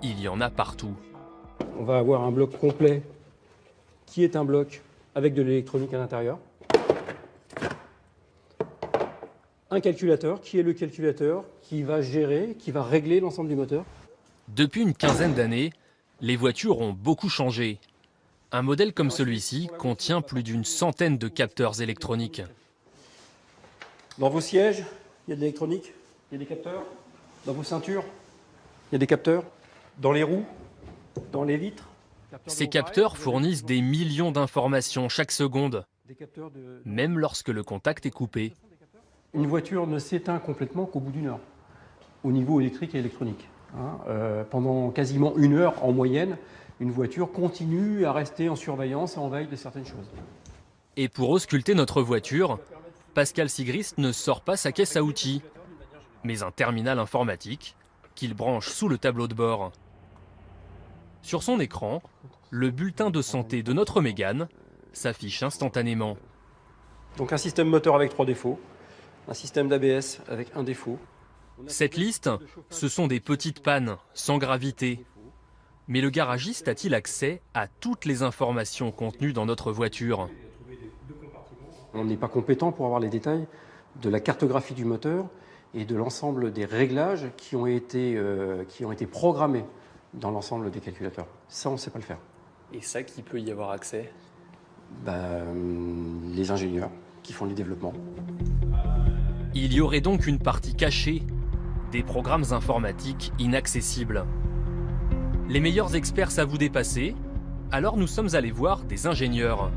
il y en a partout. On va avoir un bloc complet qui est un bloc avec de l'électronique à l'intérieur. Un calculateur qui est le calculateur qui va gérer, qui va régler l'ensemble du moteur. Depuis une quinzaine d'années, les voitures ont beaucoup changé. Un modèle comme celui-ci contient plus d'une centaine de capteurs électroniques. Dans vos sièges, il y a de l'électronique, il y a des capteurs. Dans vos ceintures, il y a des capteurs. Dans les roues, dans les vitres. Ces capteurs fournissent des millions d'informations chaque seconde, même lorsque le contact est coupé. Une voiture ne s'éteint complètement qu'au bout d'une heure, au niveau électrique et électronique. Pendant quasiment une heure en moyenne, une voiture continue à rester en surveillance et en veille de certaines choses. Et pour ausculter notre voiture, Pascal Sigrist ne sort pas sa caisse à outils, mais un terminal informatique qu'il branche sous le tableau de bord. Sur son écran, le bulletin de santé de notre Mégane s'affiche instantanément. Donc un système moteur avec 3 défauts, un système d'ABS avec un défaut. Cette liste, ce sont des petites pannes, sans gravité. Mais le garagiste a-t-il accès à toutes les informations contenues dans notre voiture? On n'est pas compétent pour avoir les détails de la cartographie du moteur et de l'ensemble des réglages qui ont été programmés dans l'ensemble des calculateurs. Ça, on ne sait pas le faire. Et ça, qui peut y avoir accès? Les ingénieurs qui font les développements. Il y aurait donc une partie cachée, des programmes informatiques inaccessibles. Les meilleurs experts savent vous dépasser, alors nous sommes allés voir des ingénieurs.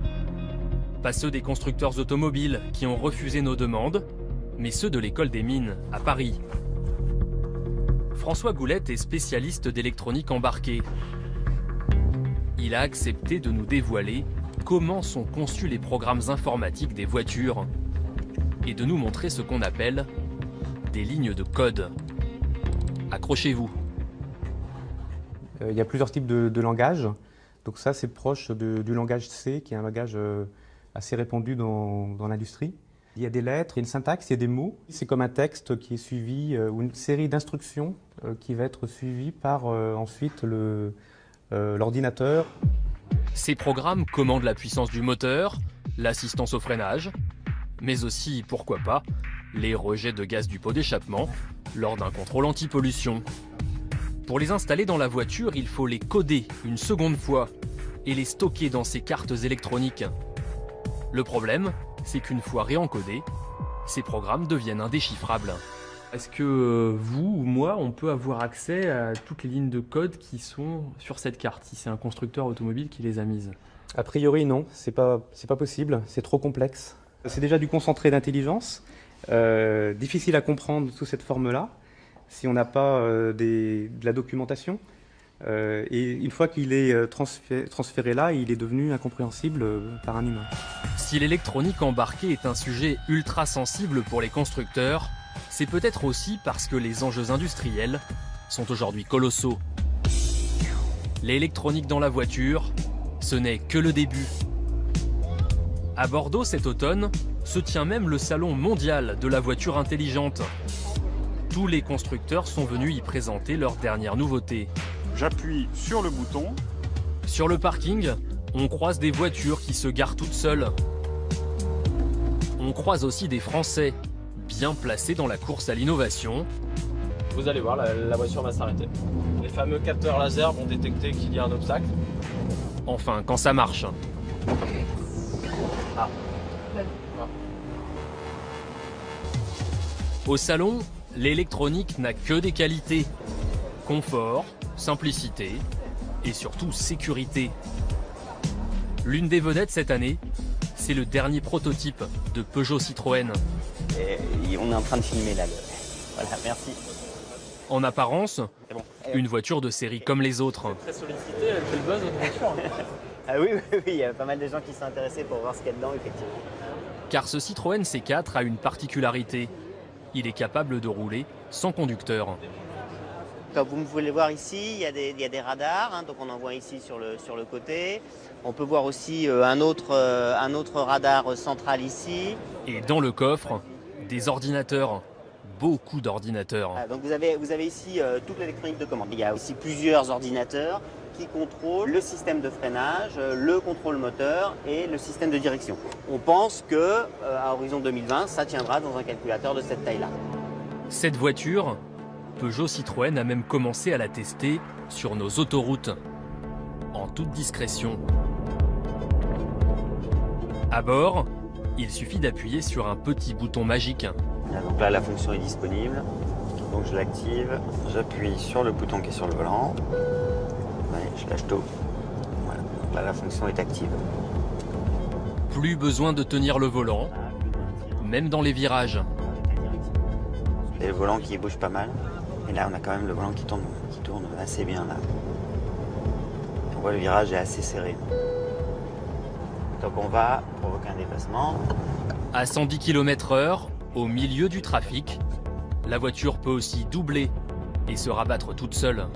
Pas ceux des constructeurs automobiles qui ont refusé nos demandes, mais ceux de l'école des mines à Paris. François Goulette est spécialiste d'électronique embarquée. Il a accepté de nous dévoiler comment sont conçus les programmes informatiques des voitures et de nous montrer ce qu'on appelle des lignes de code. Accrochez-vous. Il y a plusieurs types de langages. Donc ça, c'est proche du langage C, qui est un langage assez répandu dans l'industrie. Il y a des lettres, il y a une syntaxe, il y a des mots. C'est comme un texte qui est suivi, ou une série d'instructions qui va être suivie par ensuite l'ordinateur. Ces programmes commandent la puissance du moteur, l'assistance au freinage, mais aussi, pourquoi pas, les rejets de gaz du pot d'échappement lors d'un contrôle anti-pollution. Pour les installer dans la voiture, il faut les coder une seconde fois et les stocker dans ces cartes électroniques. Le problème, c'est qu'une fois réencodés, ces programmes deviennent indéchiffrables. Est-ce que vous ou moi, on peut avoir accès à toutes les lignes de code qui sont sur cette carte, si c'est un constructeur automobile qui les a mises? A priori, non, c'est pas possible, c'est trop complexe. C'est déjà du concentré d'intelligence. Difficile à comprendre sous cette forme-là, si on n'a pas de la documentation. Et une fois qu'il est transféré là, il est devenu incompréhensible par un humain. Si l'électronique embarquée est un sujet ultra sensible pour les constructeurs, c'est peut-être aussi parce que les enjeux industriels sont aujourd'hui colossaux. L'électronique dans la voiture, ce n'est que le début. À Bordeaux cet automne, se tient même le salon mondial de la voiture intelligente. Tous les constructeurs sont venus y présenter leurs dernières nouveautés. J'appuie sur le bouton. Sur le parking, on croise des voitures qui se garent toutes seules. On croise aussi des Français, bien placés dans la course à l'innovation. Vous allez voir, la voiture va s'arrêter. Les fameux capteurs laser vont détecter qu'il y a un obstacle. Enfin, quand ça marche. Ah. Au salon, l'électronique n'a que des qualités. Confort, simplicité et surtout sécurité. L'une des vedettes cette année, c'est le dernier prototype de Peugeot Citroën. Et on est en train de filmer là. Voilà, merci. En apparence, une voiture de série comme les autres. Très sollicité, elle fait le buzz de voiture. Ah oui, il y a pas mal de gens qui sont intéressés pour voir ce qu'il y a dedans, effectivement. Car ce Citroën C4 a une particularité. Il est capable de rouler sans conducteur. Comme vous pouvez le voir ici, il y a des radars, hein, donc on en voit ici sur le côté. On peut voir aussi un autre radar central ici. Et dans le coffre, des ordinateurs. Beaucoup d'ordinateurs. Donc vous avez ici toute l'électronique de commande. Il y a aussi plusieurs ordinateurs qui contrôlent le système de freinage, le contrôle moteur et le système de direction. On pense que à horizon 2020, ça tiendra dans un calculateur de cette taille-là. Cette voiture, Peugeot Citroën a même commencé à la tester sur nos autoroutes, en toute discrétion. À bord, il suffit d'appuyer sur un petit bouton magique. Donc là, la fonction est disponible. Donc je l'active, j'appuie sur le bouton qui est sur le volant. Ouais, je lâche tout. Voilà. Donc là, la fonction est active. Plus besoin de tenir le volant, même dans les virages. Et le volant qui bouge pas mal. Et là, on a quand même le volant qui tourne assez bien là. On voit le virage est assez serré. Donc on va provoquer un dépassement. À 110 km/h, au milieu du trafic, la voiture peut aussi doubler et se rabattre toute seule.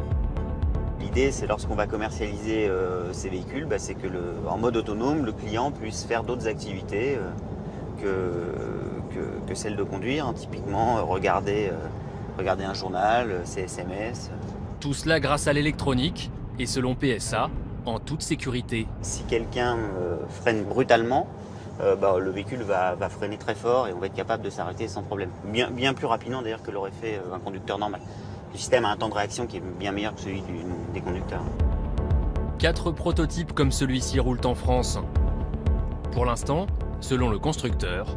L'idée, c'est lorsqu'on va commercialiser ces véhicules, c'est que en mode autonome, le client puisse faire d'autres activités que celle de conduire. Hein. Typiquement, regarder un journal, ses SMS. Tout cela grâce à l'électronique et selon PSA, en toute sécurité. Si quelqu'un freine brutalement, le véhicule va freiner très fort et on va être capable de s'arrêter sans problème. Bien plus rapidement d'ailleurs que l'aurait fait un conducteur normal. Le système a un temps de réaction qui est bien meilleur que celui des conducteurs. 4 prototypes comme celui-ci roulent en France. Pour l'instant, selon le constructeur,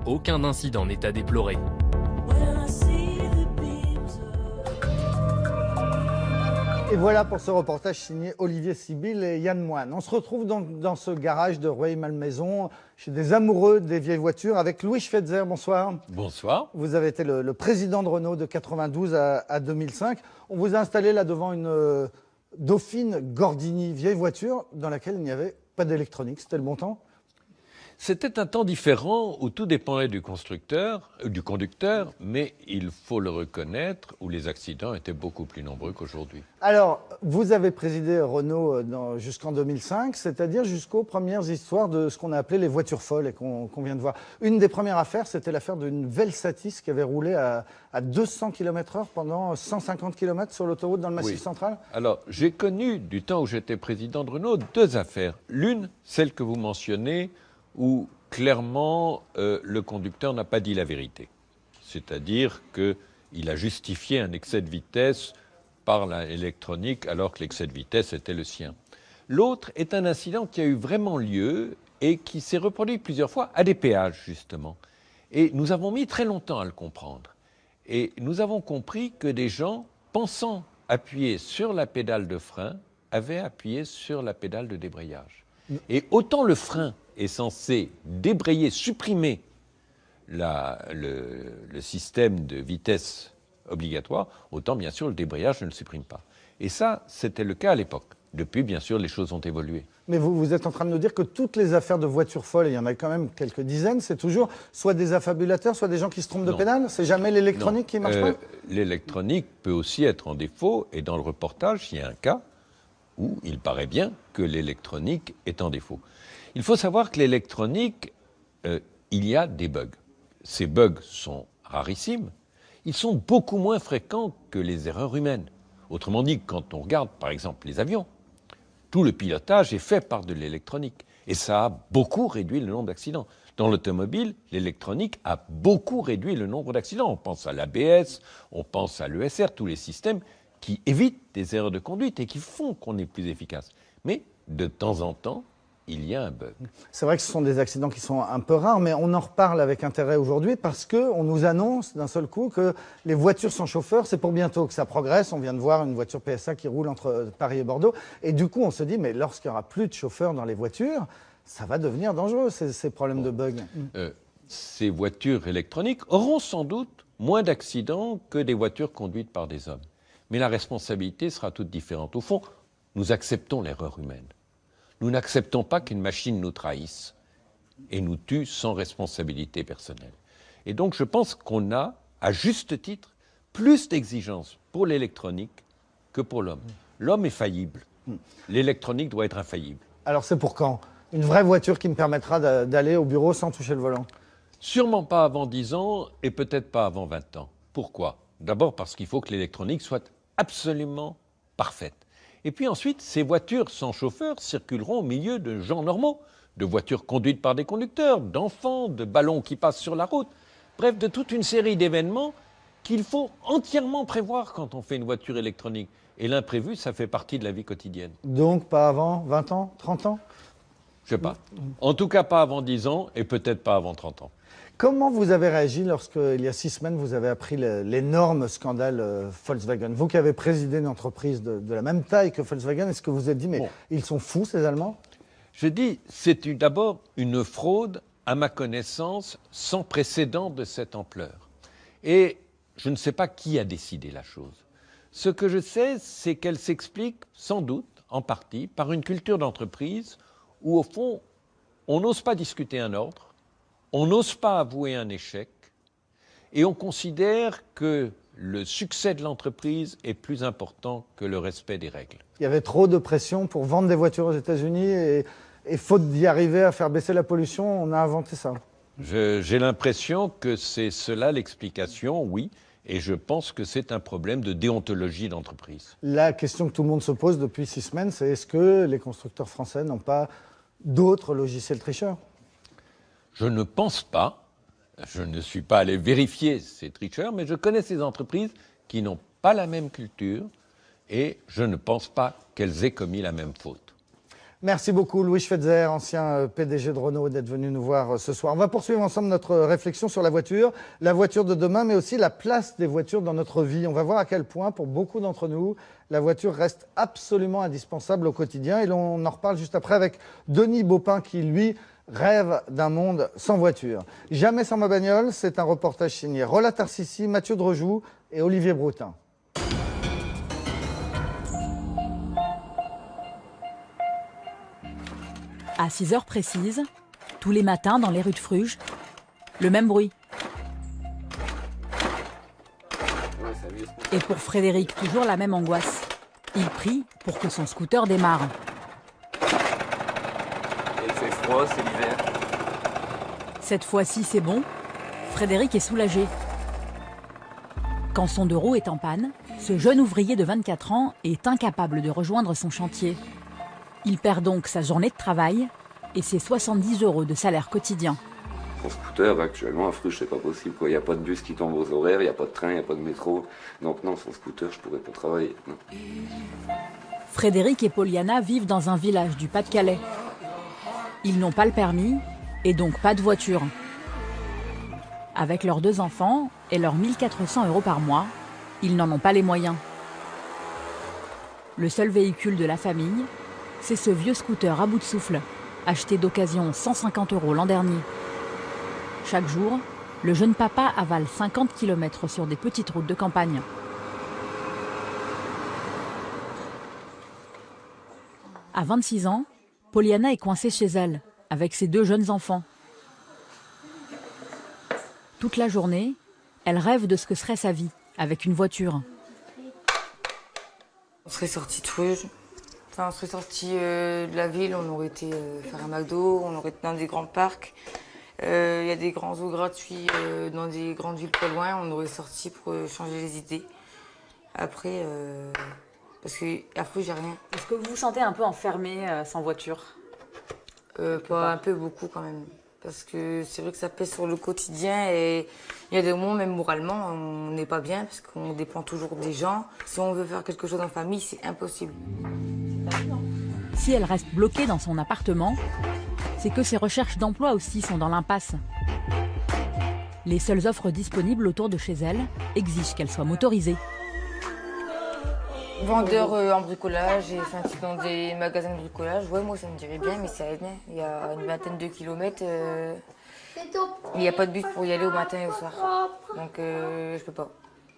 aucun incident n'est à déplorer. Et voilà pour ce reportage signé Olivier Sibyl et Yann Moine. On se retrouve donc dans ce garage de Rueil-Malmaison, chez des amoureux des vieilles voitures, avec Louis Schweitzer. Bonsoir. Bonsoir. Vous avez été le président de Renault de 92 à 2005. On vous a installé là devant une Dauphine Gordini, vieille voiture, dans laquelle il n'y avait pas d'électronique. C'était le bon temps ? C'était un temps différent où tout dépendait du conducteur, mais il faut le reconnaître, où les accidents étaient beaucoup plus nombreux qu'aujourd'hui. Alors, vous avez présidé Renault jusqu'en 2005, c'est-à-dire jusqu'aux premières histoires de ce qu'on a appelé les voitures folles et qu'on vient de voir. Une des premières affaires, c'était l'affaire d'une Velsatis qui avait roulé à 200 km/h pendant 150 km sur l'autoroute dans le Massif central. Alors, j'ai connu, du temps où j'étais président de Renault, 2 affaires. L'une, celle que vous mentionnez, où clairement le conducteur n'a pas dit la vérité. C'est-à-dire qu'il a justifié un excès de vitesse par l'électronique alors que l'excès de vitesse était le sien. L'autre est un incident qui a eu vraiment lieu et qui s'est reproduit plusieurs fois à des péages justement. Et nous avons mis très longtemps à le comprendre. Et nous avons compris que des gens, pensant appuyer sur la pédale de frein, avaient appuyé sur la pédale de débrayage. Et autant le frein est censé débrayer, supprimer le système de vitesse obligatoire, autant bien sûr le débrayage ne le supprime pas. Et ça, c'était le cas à l'époque. Depuis, bien sûr, les choses ont évolué. Mais vous êtes en train de nous dire que toutes les affaires de voitures folles, et il y en a quand même quelques dizaines, c'est toujours soit des affabulateurs, soit des gens qui se trompent de pédale? C'est jamais l'électronique qui ne marche pas? L'électronique peut aussi être en défaut, et dans le reportage, il y a un cas où il paraît bien que l'électronique est en défaut. Il faut savoir que l'électronique, il y a des bugs. Ces bugs sont rarissimes, ils sont beaucoup moins fréquents que les erreurs humaines. Autrement dit, quand on regarde par exemple les avions, tout le pilotage est fait par de l'électronique. Et ça a beaucoup réduit le nombre d'accidents. Dans l'automobile, l'électronique a beaucoup réduit le nombre d'accidents. On pense à l'ABS, on pense à l'ESR, tous les systèmes qui évitent des erreurs de conduite et qui font qu'on est plus efficace. Mais de temps en temps, il y a un bug. C'est vrai que ce sont des accidents qui sont un peu rares, mais on en reparle avec intérêt aujourd'hui parce qu'on nous annonce d'un seul coup que les voitures sans chauffeur, c'est pour bientôt, que ça progresse. On vient de voir une voiture PSA qui roule entre Paris et Bordeaux. Et du coup, on se dit, mais lorsqu'il n'y aura plus de chauffeurs dans les voitures, ça va devenir dangereux, ces problèmes de bugs. Ces voitures électroniques auront sans doute moins d'accidents que des voitures conduites par des hommes. Mais la responsabilité sera toute différente. Au fond, nous acceptons l'erreur humaine. Nous n'acceptons pas qu'une machine nous trahisse et nous tue sans responsabilité personnelle. Et donc je pense qu'on a, à juste titre, plus d'exigences pour l'électronique que pour l'homme. L'homme est faillible. L'électronique doit être infaillible. Alors c'est pour quand? Une vraie voiture qui me permettra d'aller au bureau sans toucher le volant? Sûrement pas avant 10 ans et peut-être pas avant 20 ans. Pourquoi? D'abord parce qu'il faut que l'électronique soit absolument parfaite. Et puis ensuite, ces voitures sans chauffeur circuleront au milieu de gens normaux, de voitures conduites par des conducteurs, d'enfants, de ballons qui passent sur la route. Bref, de toute une série d'événements qu'il faut entièrement prévoir quand on fait une voiture électronique. Et l'imprévu, ça fait partie de la vie quotidienne. Donc pas avant 20 ans, 30 ans? Je sais pas. En tout cas, pas avant 10 ans et peut-être pas avant 30 ans. Comment vous avez réagi lorsque, il y a 6 semaines, vous avez appris l'énorme scandale Volkswagen? Vous qui avez présidé une entreprise de la même taille que Volkswagen, est-ce que vous vous êtes dit, mais ils sont fous ces Allemands? Je dis, c'est d'abord une fraude, à ma connaissance, sans précédent de cette ampleur. Et je ne sais pas qui a décidé la chose. Ce que je sais, c'est qu'elle s'explique, sans doute, en partie, par une culture d'entreprise où, au fond, on n'ose pas discuter un ordre, on n'ose pas avouer un échec et on considère que le succès de l'entreprise est plus important que le respect des règles. Il y avait trop de pression pour vendre des voitures aux États-Unis et faute d'y arriver à faire baisser la pollution, on a inventé ça. J'ai l'impression que c'est cela l'explication, oui, et je pense que c'est un problème de déontologie d'entreprise. La question que tout le monde se pose depuis 6 semaines, c'est est-ce que les constructeurs français n'ont pas d'autres logiciels tricheurs? Je ne pense pas, je ne suis pas allé vérifier ces tricheurs, mais je connais ces entreprises qui n'ont pas la même culture et je ne pense pas qu'elles aient commis la même faute. Merci beaucoup Louis Schweitzer, ancien PDG de Renault, d'être venu nous voir ce soir. On va poursuivre ensemble notre réflexion sur la voiture de demain, mais aussi la place des voitures dans notre vie. On va voir à quel point, pour beaucoup d'entre nous, la voiture reste absolument indispensable au quotidien. Et on en reparle juste après avec Denis Baupin qui, lui, rêve d'un monde sans voiture. Jamais sans ma bagnole, c'est un reportage signé Roland Tarsissi, Mathieu Drejoux et Olivier Broutin. À 6 heures précises, tous les matins dans les rues de Fruges, le même bruit. Et pour Frédéric, toujours la même angoisse. Il prie pour que son scooter démarre. Il fait froid, c'est l'hiver. Cette fois-ci, c'est bon. Frédéric est soulagé. Quand son deux roues est en panne, ce jeune ouvrier de 24 ans est incapable de rejoindre son chantier. Il perd donc sa journée de travail et ses 70 € de salaire quotidien. Mon scooter, actuellement, à Fruges, c'est pas possible. Il n'y a pas de bus qui tombe aux horaires, il n'y a pas de train, il n'y a pas de métro. Donc non, sans scooter, je ne pourrais pas travailler. Non. Frédéric et Poliana vivent dans un village du Pas-de-Calais. Ils n'ont pas le permis et donc pas de voiture. Avec leurs 2 enfants et leurs 1 400 € par mois, ils n'en ont pas les moyens. Le seul véhicule de la famille, c'est ce vieux scooter à bout de souffle. acheté d'occasion 150 € l'an dernier. Chaque jour, le jeune papa avale 50 km sur des petites routes de campagne. À 26 ans, Poliana est coincée chez elle, avec ses 2 jeunes enfants. Toute la journée, elle rêve de ce que serait sa vie, avec une voiture. On serait sorti de Fruges, enfin, on serait sorti de la ville, on aurait été faire un McDo, on aurait été dans des grands parcs. Il y a des grands eaux gratuits dans des grandes villes pas loin, on aurait sorti pour changer les idées. Après, parce qu'à Fruges, j'ai rien. Est-ce que vous vous sentez un peu enfermé sans voiture? Pas un peu, beaucoup quand même. Parce que c'est vrai que ça pèse sur le quotidien et il y a des moments, même moralement, on n'est pas bien parce qu'on dépend toujours des gens. Si on veut faire quelque chose en famille, c'est impossible. Si elle reste bloquée dans son appartement, c'est que ses recherches d'emploi aussi sont dans l'impasse. Les seules offres disponibles autour de chez elle exigent qu'elle soit motorisée. Vendeur en bricolage, et enfin, dans des magasins de bricolage, ouais, moi ça me dirait bien, mais c'est à Ednay. Il y a une vingtaine de kilomètres. Il n'y a pas de bus pour y aller au matin et au soir. Donc je peux pas.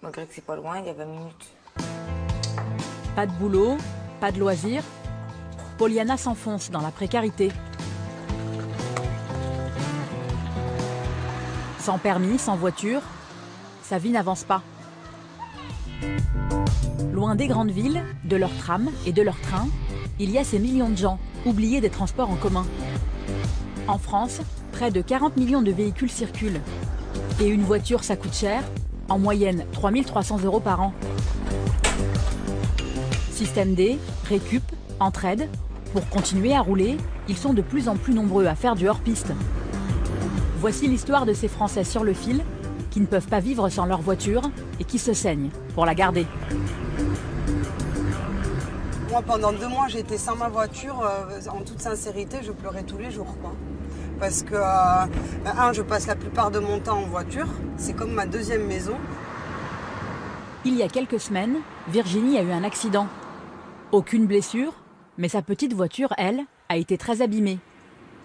Malgré que c'est pas loin, il y a 20 minutes. Pas de boulot, pas de loisirs. Poliana s'enfonce dans la précarité. Sans permis, sans voiture, sa vie n'avance pas. Loin des grandes villes, de leurs trams et de leurs trains, il y a ces millions de gens oubliés des transports en commun. En France, près de 40 millions de véhicules circulent. Et une voiture, ça coûte cher, en moyenne 3 300 € par an. Système D, Récup, Entraide, pour continuer à rouler, ils sont de plus en plus nombreux à faire du hors-piste. Voici l'histoire de ces Français sur le fil qui ne peuvent pas vivre sans leur voiture et qui se saignent pour la garder. Moi, pendant 2 mois, j'ai été sans ma voiture. En toute sincérité, je pleurais tous les jours, quoi. Parce que, je passe la plupart de mon temps en voiture. C'est comme ma deuxième maison. Il y a quelques semaines, Virginie a eu un accident. Aucune blessure, mais sa petite voiture, elle, a été très abîmée.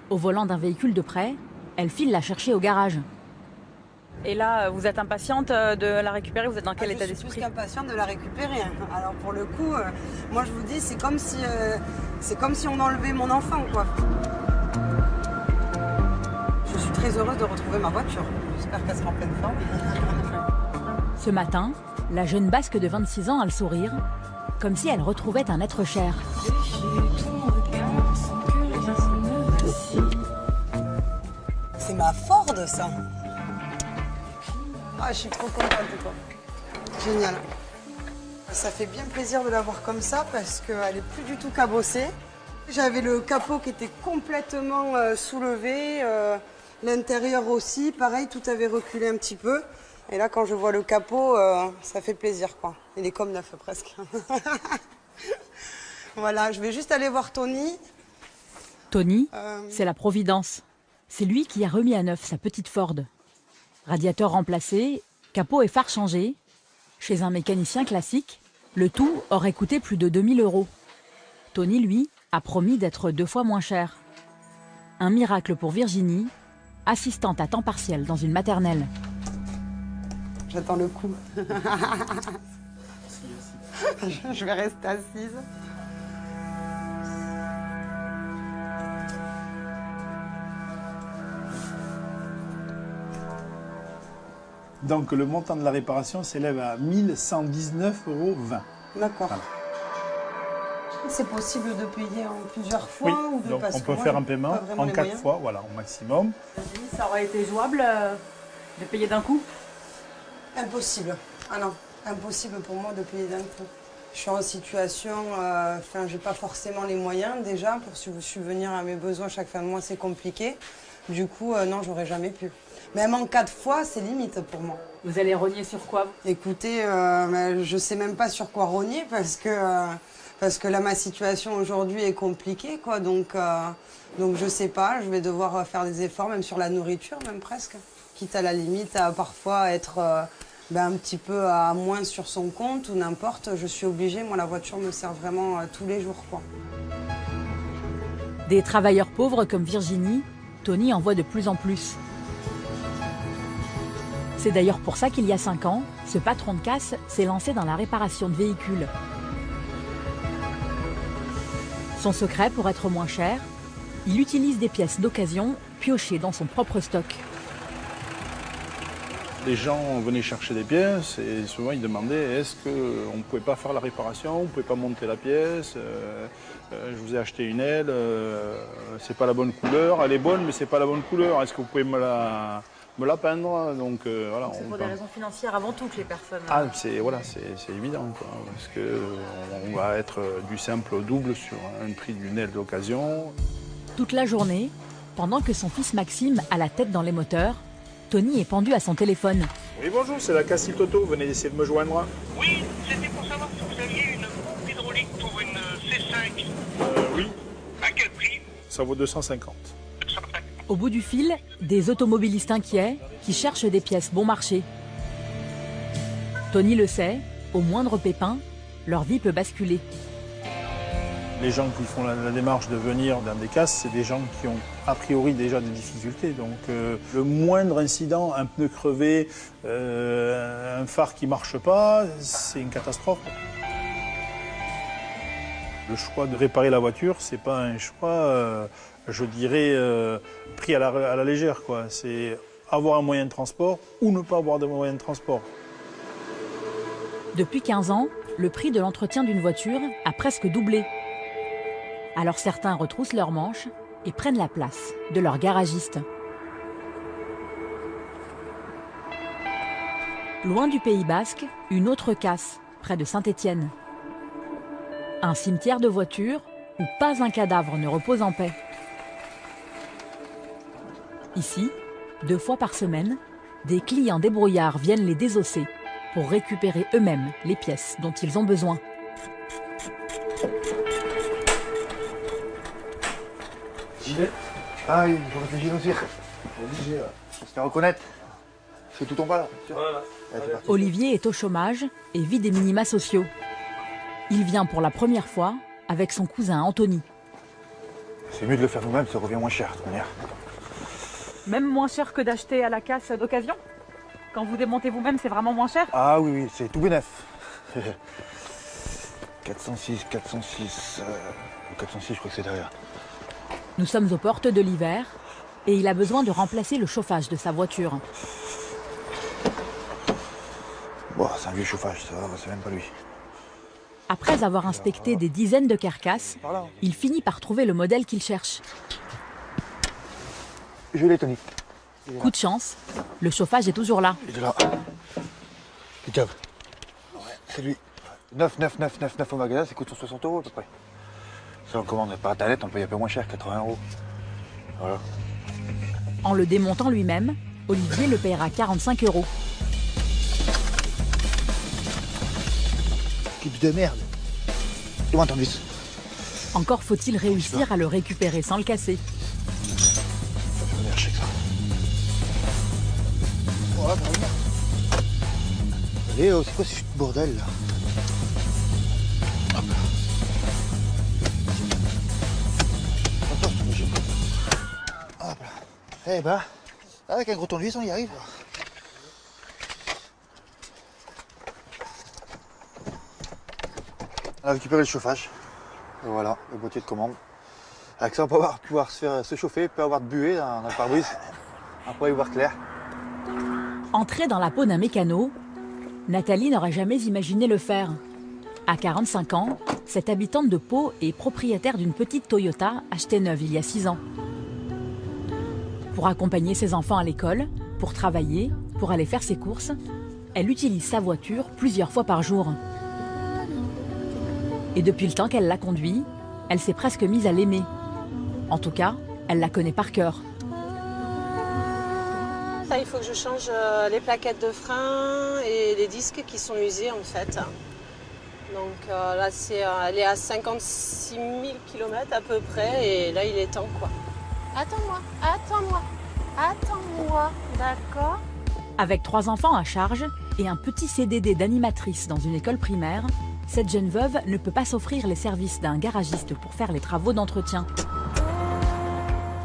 Au volant d'un véhicule de près, elle file la chercher au garage. Et là, vous êtes impatiente de la récupérer? Vous êtes dans quel état d'esprit? Je suis plus qu'impatiente de la récupérer. Alors pour le coup, moi je vous dis, c'est comme si on enlevait mon enfant, quoi. Je suis très heureuse de retrouver ma voiture. J'espère qu'elle sera en pleine forme. Ce matin, la jeune Basque de 26 ans a le sourire, comme si elle retrouvait un être cher. C'est ma Ford, ça. Ah, je suis trop contente, quoi. Génial. Ça fait bien plaisir de la voir comme ça parce qu'elle est plus du tout cabossée. J'avais le capot qui était complètement soulevé, l'intérieur aussi, pareil, tout avait reculé un petit peu. Et là, quand je vois le capot, ça fait plaisir, quoi. Il est comme neuf, presque. Voilà, je vais juste aller voir Tony. Tony, c'est la Providence. C'est lui qui a remis à neuf sa petite Ford. Radiateur remplacé, capot et phare changés. Chez un mécanicien classique, le tout aurait coûté plus de 2 000 €. Tony, lui, a promis d'être 2 fois moins cher. Un miracle pour Virginie, assistante à temps partiel dans une maternelle. J'attends le coup. Je vais rester assise. Donc le montant de la réparation s'élève à 1 119,20 €. D'accord. Voilà. C'est possible de payer en plusieurs fois Oui, ou de donc on peut faire un paiement en 4 fois, voilà, au maximum. Ça aurait été jouable de payer d'un coup? Impossible. Ah non, impossible pour moi de payer d'un coup. Je suis en situation, j'ai pas forcément les moyens déjà pour subvenir à mes besoins chaque fin de mois, c'est compliqué. Du coup, non, j'aurais jamais pu. Même en 4 fois, c'est limite pour moi. Vous allez rogner sur quoi? Écoutez, je sais même pas sur quoi rogner parce que là, ma situation aujourd'hui est compliquée, quoi. Donc je sais pas, je vais devoir faire des efforts, même sur la nourriture, même presque. Quitte à la limite à parfois être un petit peu à moins sur son compte ou n'importe. Je suis obligée, moi, la voiture me sert vraiment tous les jours, quoi. Des travailleurs pauvres comme Virginie, Tony en voit de plus en plus. C'est d'ailleurs pour ça qu'il y a 5 ans, ce patron de casse s'est lancé dans la réparation de véhicules. Son secret, pour être moins cher, il utilise des pièces d'occasion piochées dans son propre stock. Les gens venaient chercher des pièces et souvent ils demandaient est-ce qu'on ne pouvait pas faire la réparation, on ne pouvait pas monter la pièce, je vous ai acheté une aile, c'est pas la bonne couleur, elle est bonne mais c'est pas la bonne couleur, est-ce que vous pouvez me la peindre? Donc voilà. C'est pour des raisons financières avant tout que les personnes... Ah, c'est évident, quoi, parce qu'on va être du simple au double sur un prix d'une aile d'occasion. Toute la journée, pendant que son fils Maxime a la tête dans les moteurs, Tony est pendu à son téléphone. Oui, bonjour, c'est la Cassil Toto, venez d'essayer de me joindre. Oui, c'était pour savoir si vous aviez une pompe hydraulique pour une C5. Oui. À quel prix? Ça vaut 250. Au bout du fil, des automobilistes inquiets qui cherchent des pièces bon marché. Tony le sait, au moindre pépin, leur vie peut basculer. Les gens qui font la démarche de venir dans des casses, c'est des gens qui ont a priori déjà des difficultés. Donc le moindre incident, un pneu crevé, un phare qui ne marche pas, c'est une catastrophe. Le choix de réparer la voiture, c'est pas un choix, je dirais, pris à la légère, quoi. C'est avoir un moyen de transport ou ne pas avoir de moyen de transport. Depuis 15 ans, le prix de l'entretien d'une voiture a presque doublé. Alors certains retroussent leurs manches et prennent la place de leur garagiste. Loin du Pays Basque, une autre casse, près de Saint-Étienne. Un cimetière de voitures où pas un cadavre ne repose en paix. Ici, 2 fois par semaine, des clients débrouillards viennent les désosser pour récupérer eux-mêmes les pièces dont ils ont besoin. Ah oui, il faut réfléchir aussi. Obligé, faut se faire reconnaître. C'est tout en bas là. Voilà. Olivier est au chômage et vit des minima sociaux. Il vient pour la première fois avec son cousin Anthony. C'est mieux de le faire nous-mêmes, ça revient moins cher de toute manière. Même moins cher que d'acheter à la casse d'occasion? Quand vous démontez vous-même, c'est vraiment moins cher? Ah oui, oui, c'est tout bénef. 406, 406, je crois que c'est derrière. Nous sommes aux portes de l'hiver et il a besoin de remplacer le chauffage de sa voiture. Bon, c'est un vieux chauffage, ça va, c'est même pas lui. Après avoir inspecté des dizaines de carcasses, il finit par trouver le modèle qu'il cherche. Je l'ai, Tony. Coup de chance, le chauffage est toujours là. Il est là. Impeccable. Ouais, c'est lui. 9 au magasin, ça coûte 160 € à peu près. Ça, on commande par internet, on paye un peu moins cher, 80 €. Voilà. En le démontant lui-même, Olivier le paiera 45 €. Clips de merde. Comment ton vis? Encore faut-il réussir à le récupérer sans le casser. Voilà, allez, c'est quoi ce bordel là? Hop. Hop là. Eh ben, avec un gros tournevis, on y arrive. On a récupéré le chauffage. Et voilà, le boîtier de commande. Avec ça, on va pouvoir se chauffer, peut avoir de buée dans le pare-brise. On pourra y voir clair. Entrée dans la peau d'un mécano, Nathalie n'aurait jamais imaginé le faire. À 45 ans, cette habitante de Pau est propriétaire d'une petite Toyota achetée neuve il y a 6 ans. Pour accompagner ses enfants à l'école, pour travailler, pour aller faire ses courses, elle utilise sa voiture plusieurs fois par jour. Et depuis le temps qu'elle la conduit, elle s'est presque mise à l'aimer. En tout cas, elle la connaît par cœur. Il faut que je change les plaquettes de frein et les disques qui sont usés en fait. Donc là, elle est à 56 000 km à peu près et là, il est temps quoi. Attends-moi, d'accord? Avec 3 enfants à charge et un petit CDD d'animatrice dans une école primaire, cette jeune veuve ne peut pas s'offrir les services d'un garagiste pour faire les travaux d'entretien.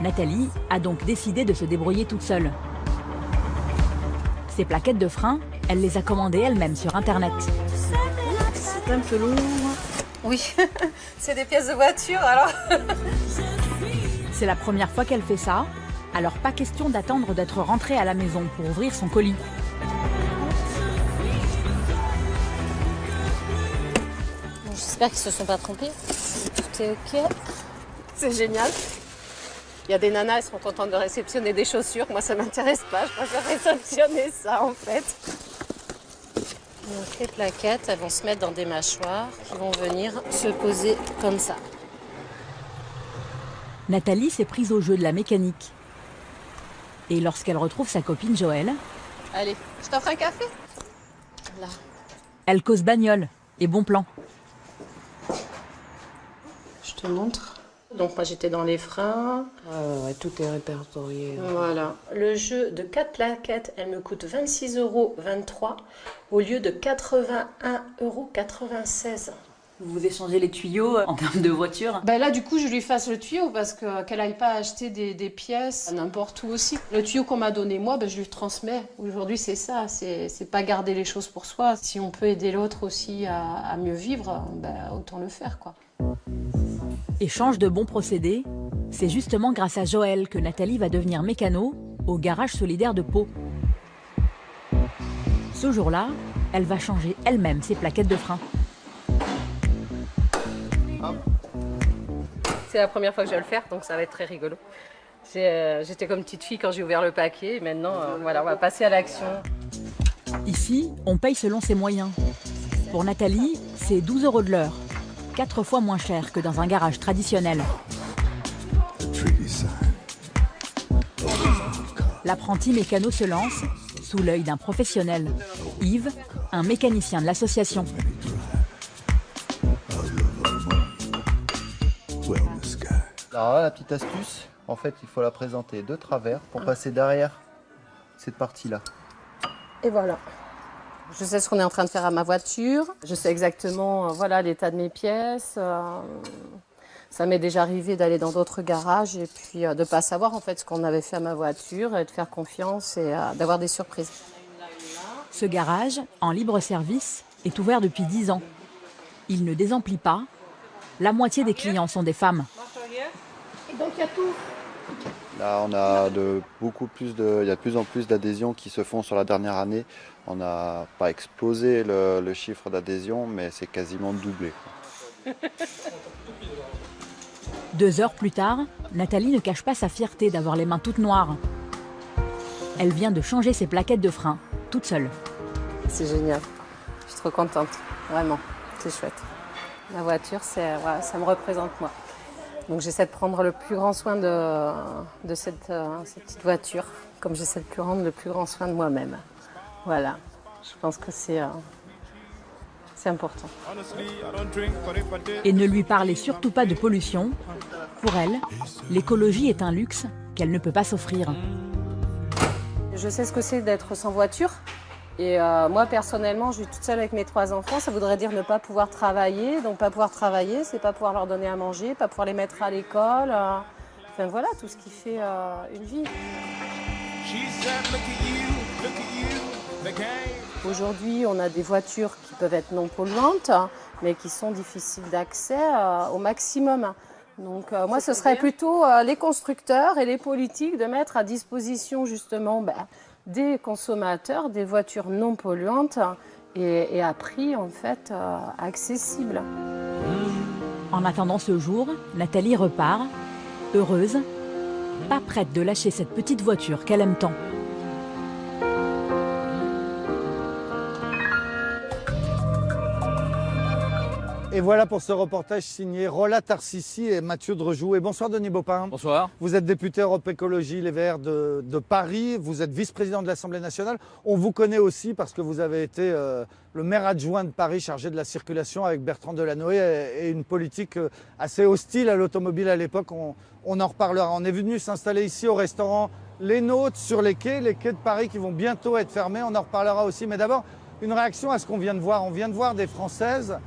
Nathalie a donc décidé de se débrouiller toute seule. Ses plaquettes de frein, elle les a commandées elle-même sur Internet. C'est un peu lourd. Oui, c'est des pièces de voiture alors. C'est la première fois qu'elle fait ça, alors pas question d'attendre d'être rentrée à la maison pour ouvrir son colis. Bon, j'espère qu'ils se sont pas trompés. Tout est ok. C'est génial. Il y a des nanas, elles seront contentes de réceptionner des chaussures. Moi, ça m'intéresse pas. Je préfère réceptionner ça, en fait. Donc, les plaquettes, elles vont se mettre dans des mâchoires qui vont venir se poser comme ça. Nathalie s'est prise au jeu de la mécanique. Et lorsqu'elle retrouve sa copine Joëlle, Allez, je t'offre un café? Là. elle cause bagnole et bon plan. Je te montre. Donc moi j'étais dans les freins. Ouais, tout est répertorié. Voilà. Le jeu de 4 plaquettes, elle me coûte 26,23 € au lieu de 81,96 €. Vous échangez les tuyaux en termes de voiture? Ben là, du coup, je lui fasse le tuyau parce qu'elle n'aille pas acheter des pièces n'importe où aussi. Le tuyau qu'on m'a donné moi, ben, je lui transmets. Aujourd'hui, c'est ça. C'est pas garder les choses pour soi. Si on peut aider l'autre aussi à mieux vivre, ben, autant le faire, quoi. Échange de bons procédés, c'est justement grâce à Joëlle que Nathalie va devenir mécano au garage solidaire de Pau. Ce jour-là, elle va changer elle-même ses plaquettes de frein. C'est la première fois que je vais le faire, donc ça va être très rigolo. J'étais comme petite fille quand j'ai ouvert le paquet. Et maintenant, voilà, on va passer à l'action. Ici, on paye selon ses moyens. Pour Nathalie, c'est 12 € de l'heure, 4 fois moins cher que dans un garage traditionnel. L'apprenti mécano se lance sous l'œil d'un professionnel, Yves, un mécanicien de l'association. Alors là, la petite astuce, en fait, il faut la présenter de travers pour passer derrière cette partie-là. Et voilà. Je sais ce qu'on est en train de faire à ma voiture. Je sais exactement voilà, l'état de mes pièces. Ça m'est déjà arrivé d'aller dans d'autres garages et puis de ne pas savoir en fait, ce qu'on avait fait à ma voiture et de faire confiance et d'avoir des surprises. Ce garage, en libre service, est ouvert depuis 10 ans. Il ne désemplit pas. La moitié des clients sont des femmes. Et donc il y a tout. Là, on a il y a de plus en plus d'adhésions qui se font sur la dernière année. On n'a pas explosé le chiffre d'adhésion, mais c'est quasiment doublé. 2 heures plus tard, Nathalie ne cache pas sa fierté d'avoir les mains toutes noires. Elle vient de changer ses plaquettes de frein, toute seule. C'est génial. Je suis trop contente. Vraiment, c'est chouette. Ma voiture, voilà, ça me représente moi. Donc j'essaie de prendre le plus grand soin de cette petite voiture, comme j'essaie de prendre le plus grand soin de moi-même. Voilà, je pense que c'est important. Et ne lui parlez surtout pas de pollution. Pour elle, l'écologie est un luxe qu'elle ne peut pas s'offrir. Je sais ce que c'est d'être sans voiture. Et moi, personnellement, je vis toute seule avec mes 3 enfants. Ça voudrait dire ne pas pouvoir travailler. Donc, pas pouvoir travailler, c'est pas pouvoir leur donner à manger, pas pouvoir les mettre à l'école. Enfin, voilà, tout ce qui fait une vie. Aujourd'hui, on a des voitures qui peuvent être non polluantes, mais qui sont difficiles d'accès au maximum. Donc, moi, ce serait plutôt les constructeurs et les politiques de mettre à disposition, justement, des consommateurs, des voitures non polluantes et à prix en fait accessible. En attendant ce jour, Nathalie repart, heureuse, pas prête de lâcher cette petite voiture qu'elle aime tant. Et voilà pour ce reportage signé Rola Tarsissi et Mathieu Drejou. Et bonsoir Denis Baupin. Bonsoir. Vous êtes député Europe Écologie Les Verts de Paris. Vous êtes vice-président de l'Assemblée nationale. On vous connaît aussi parce que vous avez été le maire adjoint de Paris chargé de la circulation avec Bertrand Delanoë et une politique assez hostile à l'automobile à l'époque. On en reparlera. On est venu s'installer ici au restaurant Les Nôtres sur les quais de Paris qui vont bientôt être fermés. On en reparlera aussi. Mais d'abord, une réaction à ce qu'on vient de voir. On vient de voir des Françaises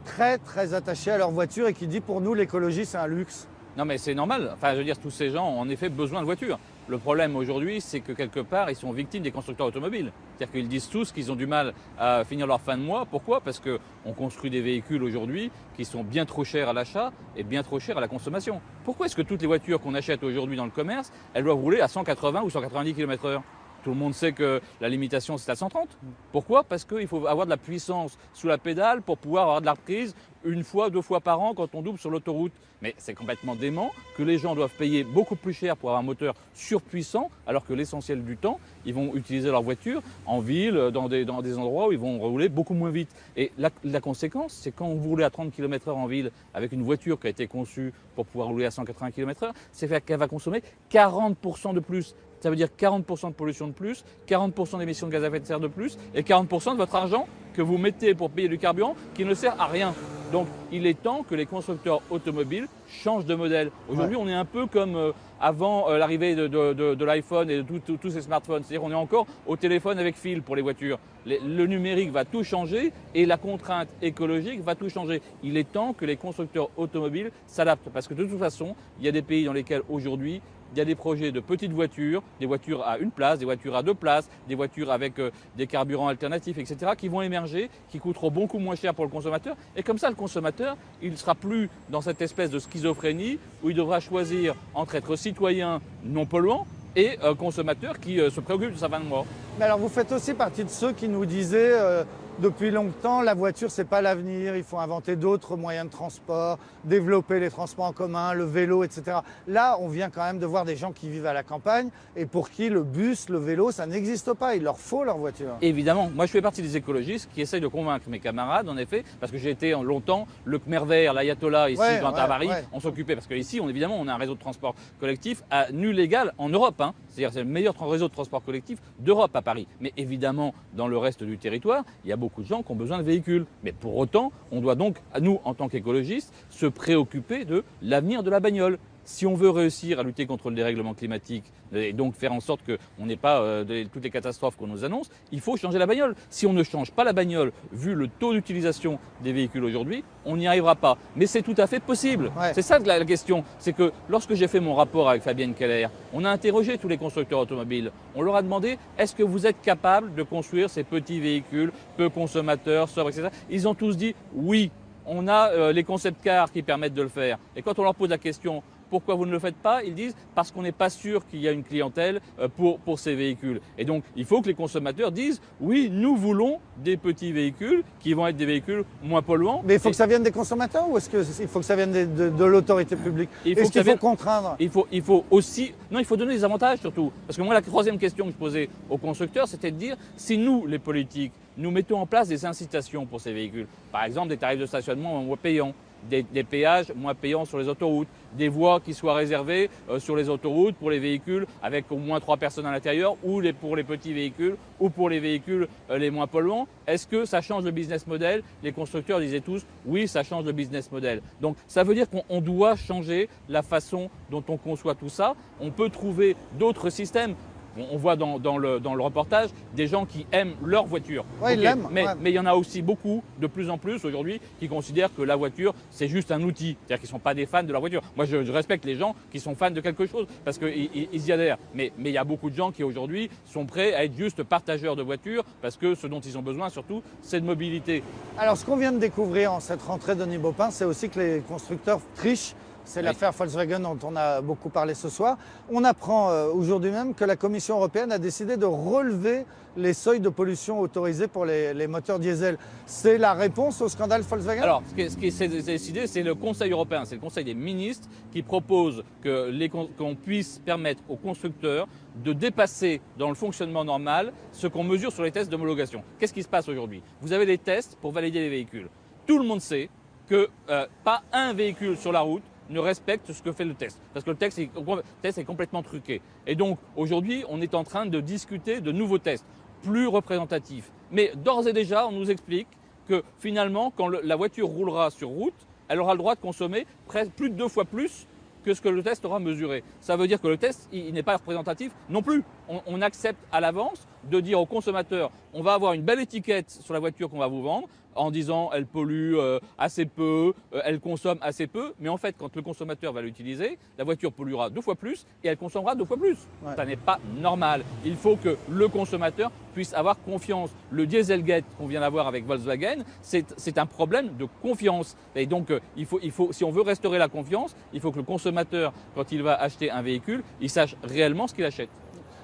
très attachés à leur voiture et qui dit pour nous l'écologie c'est un luxe. Non mais c'est normal, enfin je veux dire, tous ces gens ont en effet besoin de voitures. Le problème aujourd'hui, c'est que quelque part, ils sont victimes des constructeurs automobiles. C'est-à-dire qu'ils disent tous qu'ils ont du mal à finir leur fin de mois. Pourquoi? Parce qu'on construit des véhicules aujourd'hui qui sont bien trop chers à l'achat et bien trop chers à la consommation. Pourquoi est-ce que toutes les voitures qu'on achète aujourd'hui dans le commerce, elles doivent rouler à 180 ou 190 km/h? Tout le monde sait que la limitation, c'est à 130. Pourquoi? Parce qu'il faut avoir de la puissance sous la pédale pour pouvoir avoir de la reprise une fois, 2 fois par an quand on double sur l'autoroute. Mais c'est complètement dément que les gens doivent payer beaucoup plus cher pour avoir un moteur surpuissant, alors que l'essentiel du temps, ils vont utiliser leur voiture en ville, dans des endroits où ils vont rouler beaucoup moins vite. Et la conséquence, c'est quand vous roulez à 30 km/h en ville avec une voiture qui a été conçue pour pouvoir rouler à 180 km/h, c'est qu'elle va consommer 40% de plus. Ça veut dire 40% de pollution de plus, 40% d'émissions de gaz à effet de serre de plus et 40% de votre argent que vous mettez pour payer du carburant qui ne sert à rien. Donc il est temps que les constructeurs automobiles changent de modèle. Aujourd'hui, on est un peu comme avant l'arrivée de l'iPhone et de tous ces smartphones. C'est-à-dire qu'on est encore au téléphone avec fil pour les voitures. Le numérique va tout changer et la contrainte écologique va tout changer. Il est temps que les constructeurs automobiles s'adaptent parce que de toute façon, il y a des pays dans lesquels aujourd'hui, il y a des projets de petites voitures, des voitures à 1 place, des voitures à 2 places, des voitures avec des carburants alternatifs, etc., qui vont émerger, qui coûteront beaucoup moins cher pour le consommateur. Et comme ça, le consommateur, il ne sera plus dans cette espèce de schizophrénie où il devra choisir entre être citoyen non polluant et consommateur qui se préoccupe de sa fin de mois. Mais alors, vous faites aussi partie de ceux qui nous disaient depuis longtemps, la voiture, c'est pas l'avenir, il faut inventer d'autres moyens de transport, développer les transports en commun, le vélo, etc. Là, on vient quand même de voir des gens qui vivent à la campagne et pour qui le bus, le vélo, ça n'existe pas. Il leur faut leur voiture. Évidemment. Moi, je fais partie des écologistes qui essayent de convaincre mes camarades, en effet, parce que j'ai été longtemps le Khmer vert, l'Ayatollah, ici, dans Paris, on s'occupait. Parce qu'ici, évidemment, on a un réseau de transport collectif à nul égal en Europe. Hein. C'est-à-dire c'est le meilleur réseau de transport collectif d'Europe à Paris. Mais évidemment, dans le reste du territoire, il y a beaucoup de gens qui ont besoin de véhicules. Mais pour autant, on doit donc, nous, en tant qu'écologistes, se préoccuper de l'avenir de la bagnole. Si on veut réussir à lutter contre le dérèglement climatique et donc faire en sorte qu'on n'ait pas toutes les catastrophes qu'on nous annonce, il faut changer la bagnole. Si on ne change pas la bagnole, vu le taux d'utilisation des véhicules aujourd'hui, on n'y arrivera pas. Mais c'est tout à fait possible. Ouais. C'est ça la question. C'est que lorsque j'ai fait mon rapport avec Fabienne Keller, on a interrogé tous les constructeurs automobiles. On leur a demandé, est-ce que vous êtes capable de construire ces petits véhicules peu consommateurs, sobres, etc. Ils ont tous dit oui. On a les concept cars qui permettent de le faire. Et quand on leur pose la question, pourquoi vous ne le faites pas? Ils disent parce qu'on n'est pas sûr qu'il y a une clientèle pour ces véhicules. Et donc, il faut que les consommateurs disent oui, nous voulons des petits véhicules qui vont être des véhicules moins polluants. Mais il faut que ça vienne des consommateurs ou est-ce qu'il faut que ça vienne de l'autorité publique? Est-ce qu'il faut contraindre? Il faut aussi... Non, il faut donner des avantages surtout. Parce que moi, la troisième question que je posais aux constructeurs, c'était de dire si nous, les politiques, nous mettons en place des incitations pour ces véhicules, par exemple des tarifs de stationnement moins payants, des péages moins payants sur les autoroutes, des voies qui soient réservées sur les autoroutes pour les véhicules avec au moins 3 personnes à l'intérieur ou pour les petits véhicules ou pour les véhicules les moins polluants. Est-ce que ça change le business model? Les constructeurs disaient tous oui, ça change le business model. Donc ça veut dire qu'on doit changer la façon dont on conçoit tout ça. On peut trouver d'autres systèmes. On voit dans le reportage des gens qui aiment leur voiture. Ouais, ils l'aiment. Mais il y en a aussi beaucoup, de plus en plus aujourd'hui, qui considèrent que la voiture, c'est juste un outil. C'est-à-dire qu'ils ne sont pas des fans de leur voiture. Moi, je respecte les gens qui sont fans de quelque chose parce qu'ils y adhèrent. Mais il y a beaucoup de gens qui aujourd'hui sont prêts à être juste partageurs de voitures parce que ce dont ils ont besoin surtout, c'est de mobilité. Alors, ce qu'on vient de découvrir en cette rentrée de Denis Baupin, c'est aussi que les constructeurs trichent. C'est l'affaire Volkswagen dont on a beaucoup parlé ce soir. On apprend aujourd'hui même que la Commission européenne a décidé de relever les seuils de pollution autorisés pour les moteurs diesel. C'est la réponse au scandale Volkswagen? Alors, ce qui s'est décidé, c'est le Conseil européen, c'est le Conseil des ministres qui propose qu'on puisse permettre aux constructeurs de dépasser dans le fonctionnement normal ce qu'on mesure sur les tests d'homologation. Qu'est-ce qui se passe aujourd'hui? Vous avez des tests pour valider les véhicules. Tout le monde sait que pas un véhicule sur la route ne respecte ce que fait le test. Parce que le test est complètement truqué. Et donc, aujourd'hui, on est en train de discuter de nouveaux tests, plus représentatifs. Mais d'ores et déjà, on nous explique que finalement, quand la voiture roulera sur route, elle aura le droit de consommer plus de 2 fois plus que ce que le test aura mesuré. Ça veut dire que le test, il n'est pas représentatif non plus. On accepte à l'avance, de dire aux consommateurs, on va avoir une belle étiquette sur la voiture qu'on va vous vendre, en disant elle pollue assez peu, elle consomme assez peu, mais en fait quand le consommateur va l'utiliser, la voiture polluera 2 fois plus et elle consommera 2 fois plus. Ouais. Ça n'est pas normal. Il faut que le consommateur puisse avoir confiance. Le Dieselgate qu'on vient d'avoir avec Volkswagen, c'est un problème de confiance. Et donc si on veut restaurer la confiance, il faut que le consommateur, quand il va acheter un véhicule, il sache réellement ce qu'il achète.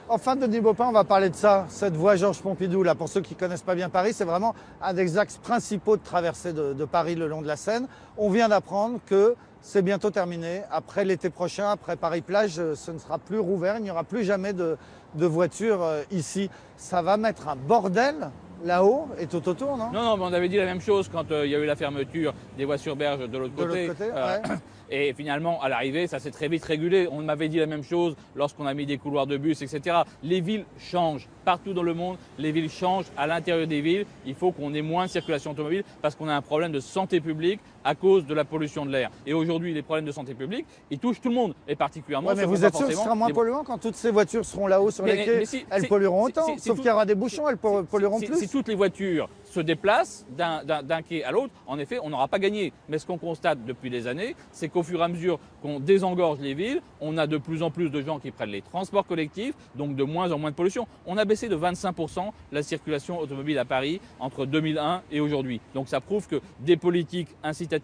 Enfin, Denis Baupin, on va parler de ça, cette voie Georges Pompidou. Là, pour ceux qui ne connaissent pas bien Paris, c'est vraiment un des axes principaux de traversée de Paris le long de la Seine. On vient d'apprendre que c'est bientôt terminé. Après l'été prochain, après Paris-Plage, ce ne sera plus rouvert. Il n'y aura plus jamais de voitures ici. Ça va mettre un bordel là-haut et tout autour, non? Non, mais on avait dit la même chose quand il y a eu la fermeture des voies sur berge de l'autre côté. Ouais. Et finalement, à l'arrivée, ça s'est très vite régulé. On m'avait dit la même chose lorsqu'on a mis des couloirs de bus, etc. Les villes changent. Partout dans le monde, les villes changent. À l'intérieur des villes, il faut qu'on ait moins de circulation automobile parce qu'on a un problème de santé publique à cause de la pollution de l'air. Et aujourd'hui, les problèmes de santé publique, ils touchent tout le monde, et particulièrement... Ouais, mais vous êtes sûr que ce sera moins polluant quand toutes ces voitures seront là-haut sur les quais? Elles pollueront autant, sauf qu'il y aura des bouchons, elles pollueront plus. Si toutes les voitures se déplacent d'un quai à l'autre, en effet, on n'aura pas gagné. Mais ce qu'on constate depuis des années, c'est qu'au fur et à mesure qu'on désengorge les villes, on a de plus en plus de gens qui prennent les transports collectifs, donc de moins en moins de pollution. On a baissé de 25% la circulation automobile à Paris entre 2001 et aujourd'hui. Donc ça prouve que des politiques incitatives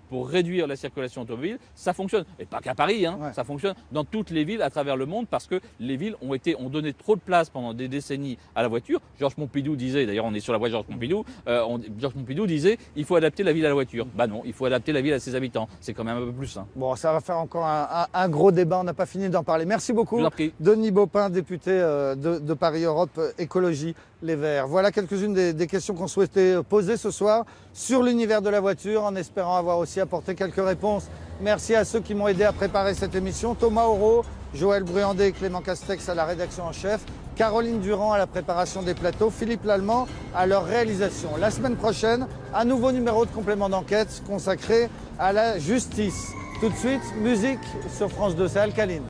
pour réduire la circulation automobile, ça fonctionne. Et pas qu'à Paris, hein, ça fonctionne dans toutes les villes à travers le monde parce que les villes ont donné trop de place pendant des décennies à la voiture. Georges Pompidou disait, d'ailleurs on est sur la voie Georges Pompidou, Georges Pompidou disait il faut adapter la ville à la voiture. Bah non, il faut adapter la ville à ses habitants. C'est quand même un peu plus sain. Bon, ça va faire encore un gros débat, on n'a pas fini d'en parler. Merci beaucoup, Denis Baupin, député de Paris Europe Écologie Les Verts. Voilà quelques-unes des questions qu'on souhaitait poser ce soir sur l'univers de la voiture, en espérant avoir aussi apporté quelques réponses. Merci à ceux qui m'ont aidé à préparer cette émission. Thomas Auro, Joël Bruandé et Clément Castex à la rédaction en chef, Caroline Durand à la préparation des plateaux, Philippe Lallemand à leur réalisation. La semaine prochaine, un nouveau numéro de complément d'enquête consacré à la justice. Tout de suite, musique sur France 2, c'est Alcaline.